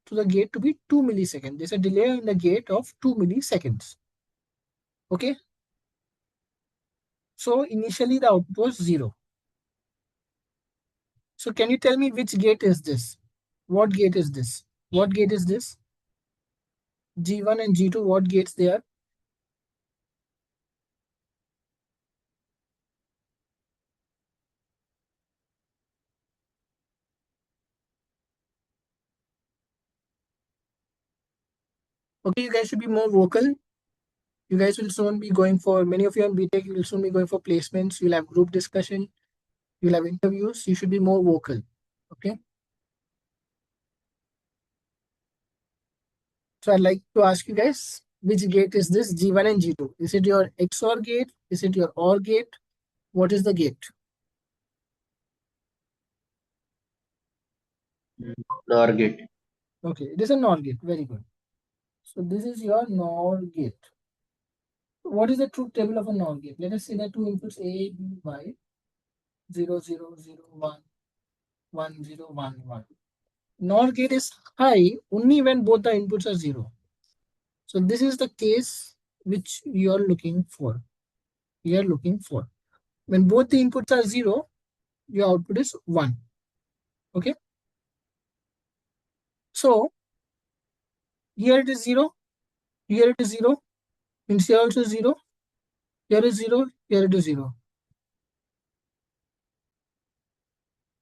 to the gate to be 2 milliseconds. There's a delay in the gate of 2 milliseconds. Okay. So initially the output was 0. So can you tell me which gate is this? What gate is this? What gate is this? G1 and G2, what gates they are? Okay, you guys should be more vocal. You guys will soon be going for, many of you on BTech, you will soon be going for placements. You'll have group discussion. You'll have interviews. You should be more vocal. Okay. So I'd like to ask you guys, which gate is this, G1 and G2? Is it your XOR gate? Is it your OR gate? What is the gate? NOR gate. Okay, it is a NOR gate. Very good. So this is your NOR gate. What is the truth table of a NOR gate? Let us say that two inputs A, B, Y, 0, 0, 0, 1, 1, 0, 1, 1. NOR gate is high only when both the inputs are 0. So this is the case which you are looking for. You are looking for. When both the inputs are 0, your output is 1. Okay. So here it is 0. Here it is 0. Means here also 0. Here is 0. Here it is 0.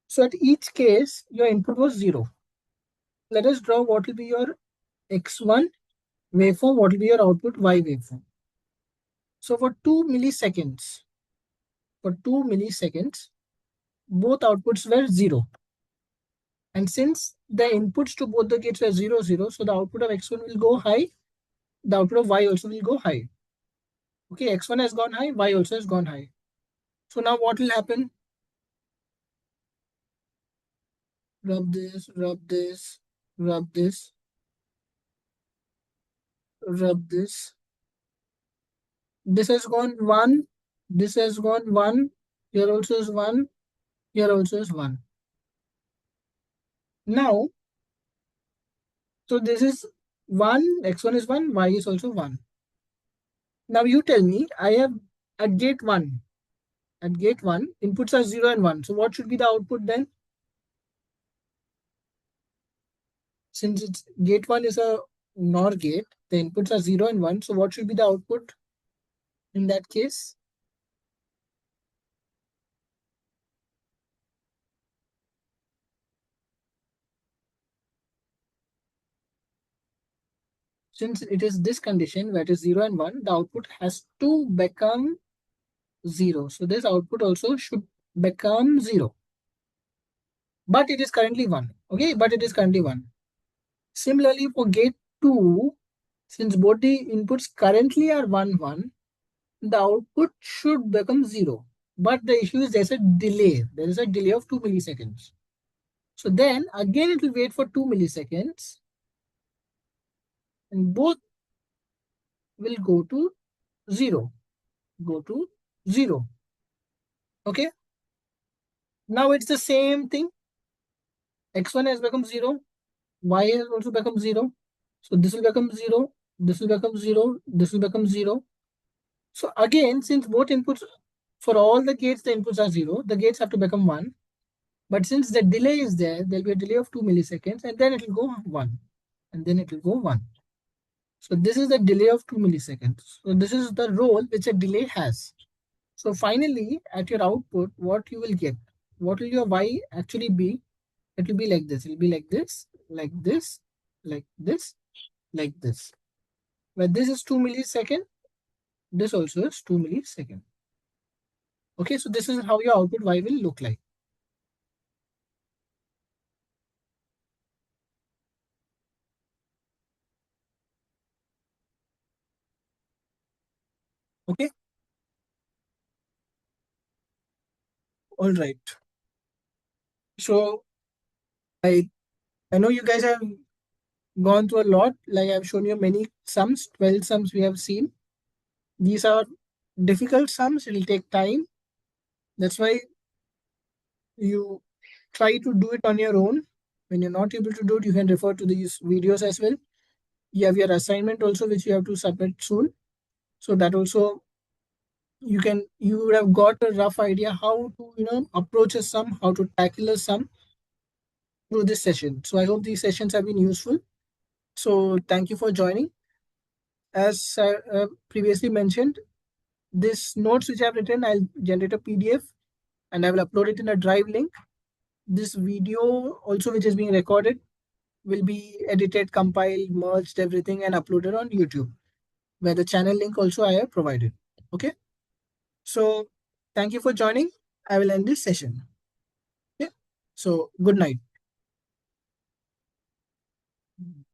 So at each case, your input was 0. Let us draw what will be your x1 waveform, what will be your output y waveform. So for 2 milliseconds, both outputs were 0. And since the inputs to both the gates were 0, 0, so the output of x1 will go high, the output of y also will go high. Okay, x1 has gone high, y also has gone high. So now what will happen? Rub this, rub this, rub this, rub this. This has gone 1, this has gone 1, here also is 1, here also is 1. Now, so this is 1, x1 is 1, y is also 1. Now you tell me, I have at gate 1, inputs are 0 and 1. So what should be the output then? Since it's gate 1 is a NOR gate, the inputs are 0 and 1. So what should be the output in that case? Since it is this condition where it is 0 and 1, the output has to become 0. So this output also should become 0. But it is currently 1. Okay, but it is currently 1. Similarly, for gate 2, since both the inputs currently are 1, 1, the output should become 0. But the issue is there's a delay. There is a delay of 2 milliseconds. So then again it will wait for 2 milliseconds and both will go to 0. Go to 0. Okay. Now it's the same thing. X1 has become 0. Y has also become 0. So this will become 0. This will become 0. This will become 0. So again, since both inputs, for all the gates, the inputs are 0, the gates have to become 1. But since the delay is there, there'll be a delay of 2 milliseconds and then it will go 1. And then it will go 1. So this is the delay of 2 milliseconds. So this is the role which a delay has. So finally, at your output, what you will get? What will your y actually be? It will be like this. It will be like this, like this, like this, like this. Where this is 2 millisecond, this also is 2 millisecond. Okay, so this is how your output y will look like. Okay, all right. So I know you guys have gone through a lot. Like I've shown you many sums, 12 sums we have seen. These are difficult sums. It will take time. That's why you try to do it on your own. When you're not able to do it, you can refer to these videos as well. You have your assignment also, which you have to submit soon. So that also you would have got a rough idea how to approach a sum, how to tackle a sum through this session. So I hope these sessions have been useful. So thank you for joining. As previously mentioned, this notes which I've written, I'll generate a PDF and I will upload it in a Drive link. This video also, which is being recorded, will be edited, compiled, merged, everything, and uploaded on YouTube. where the channel link also I have provided. Okay. So thank you for joining. I will end this session. Okay. So good night.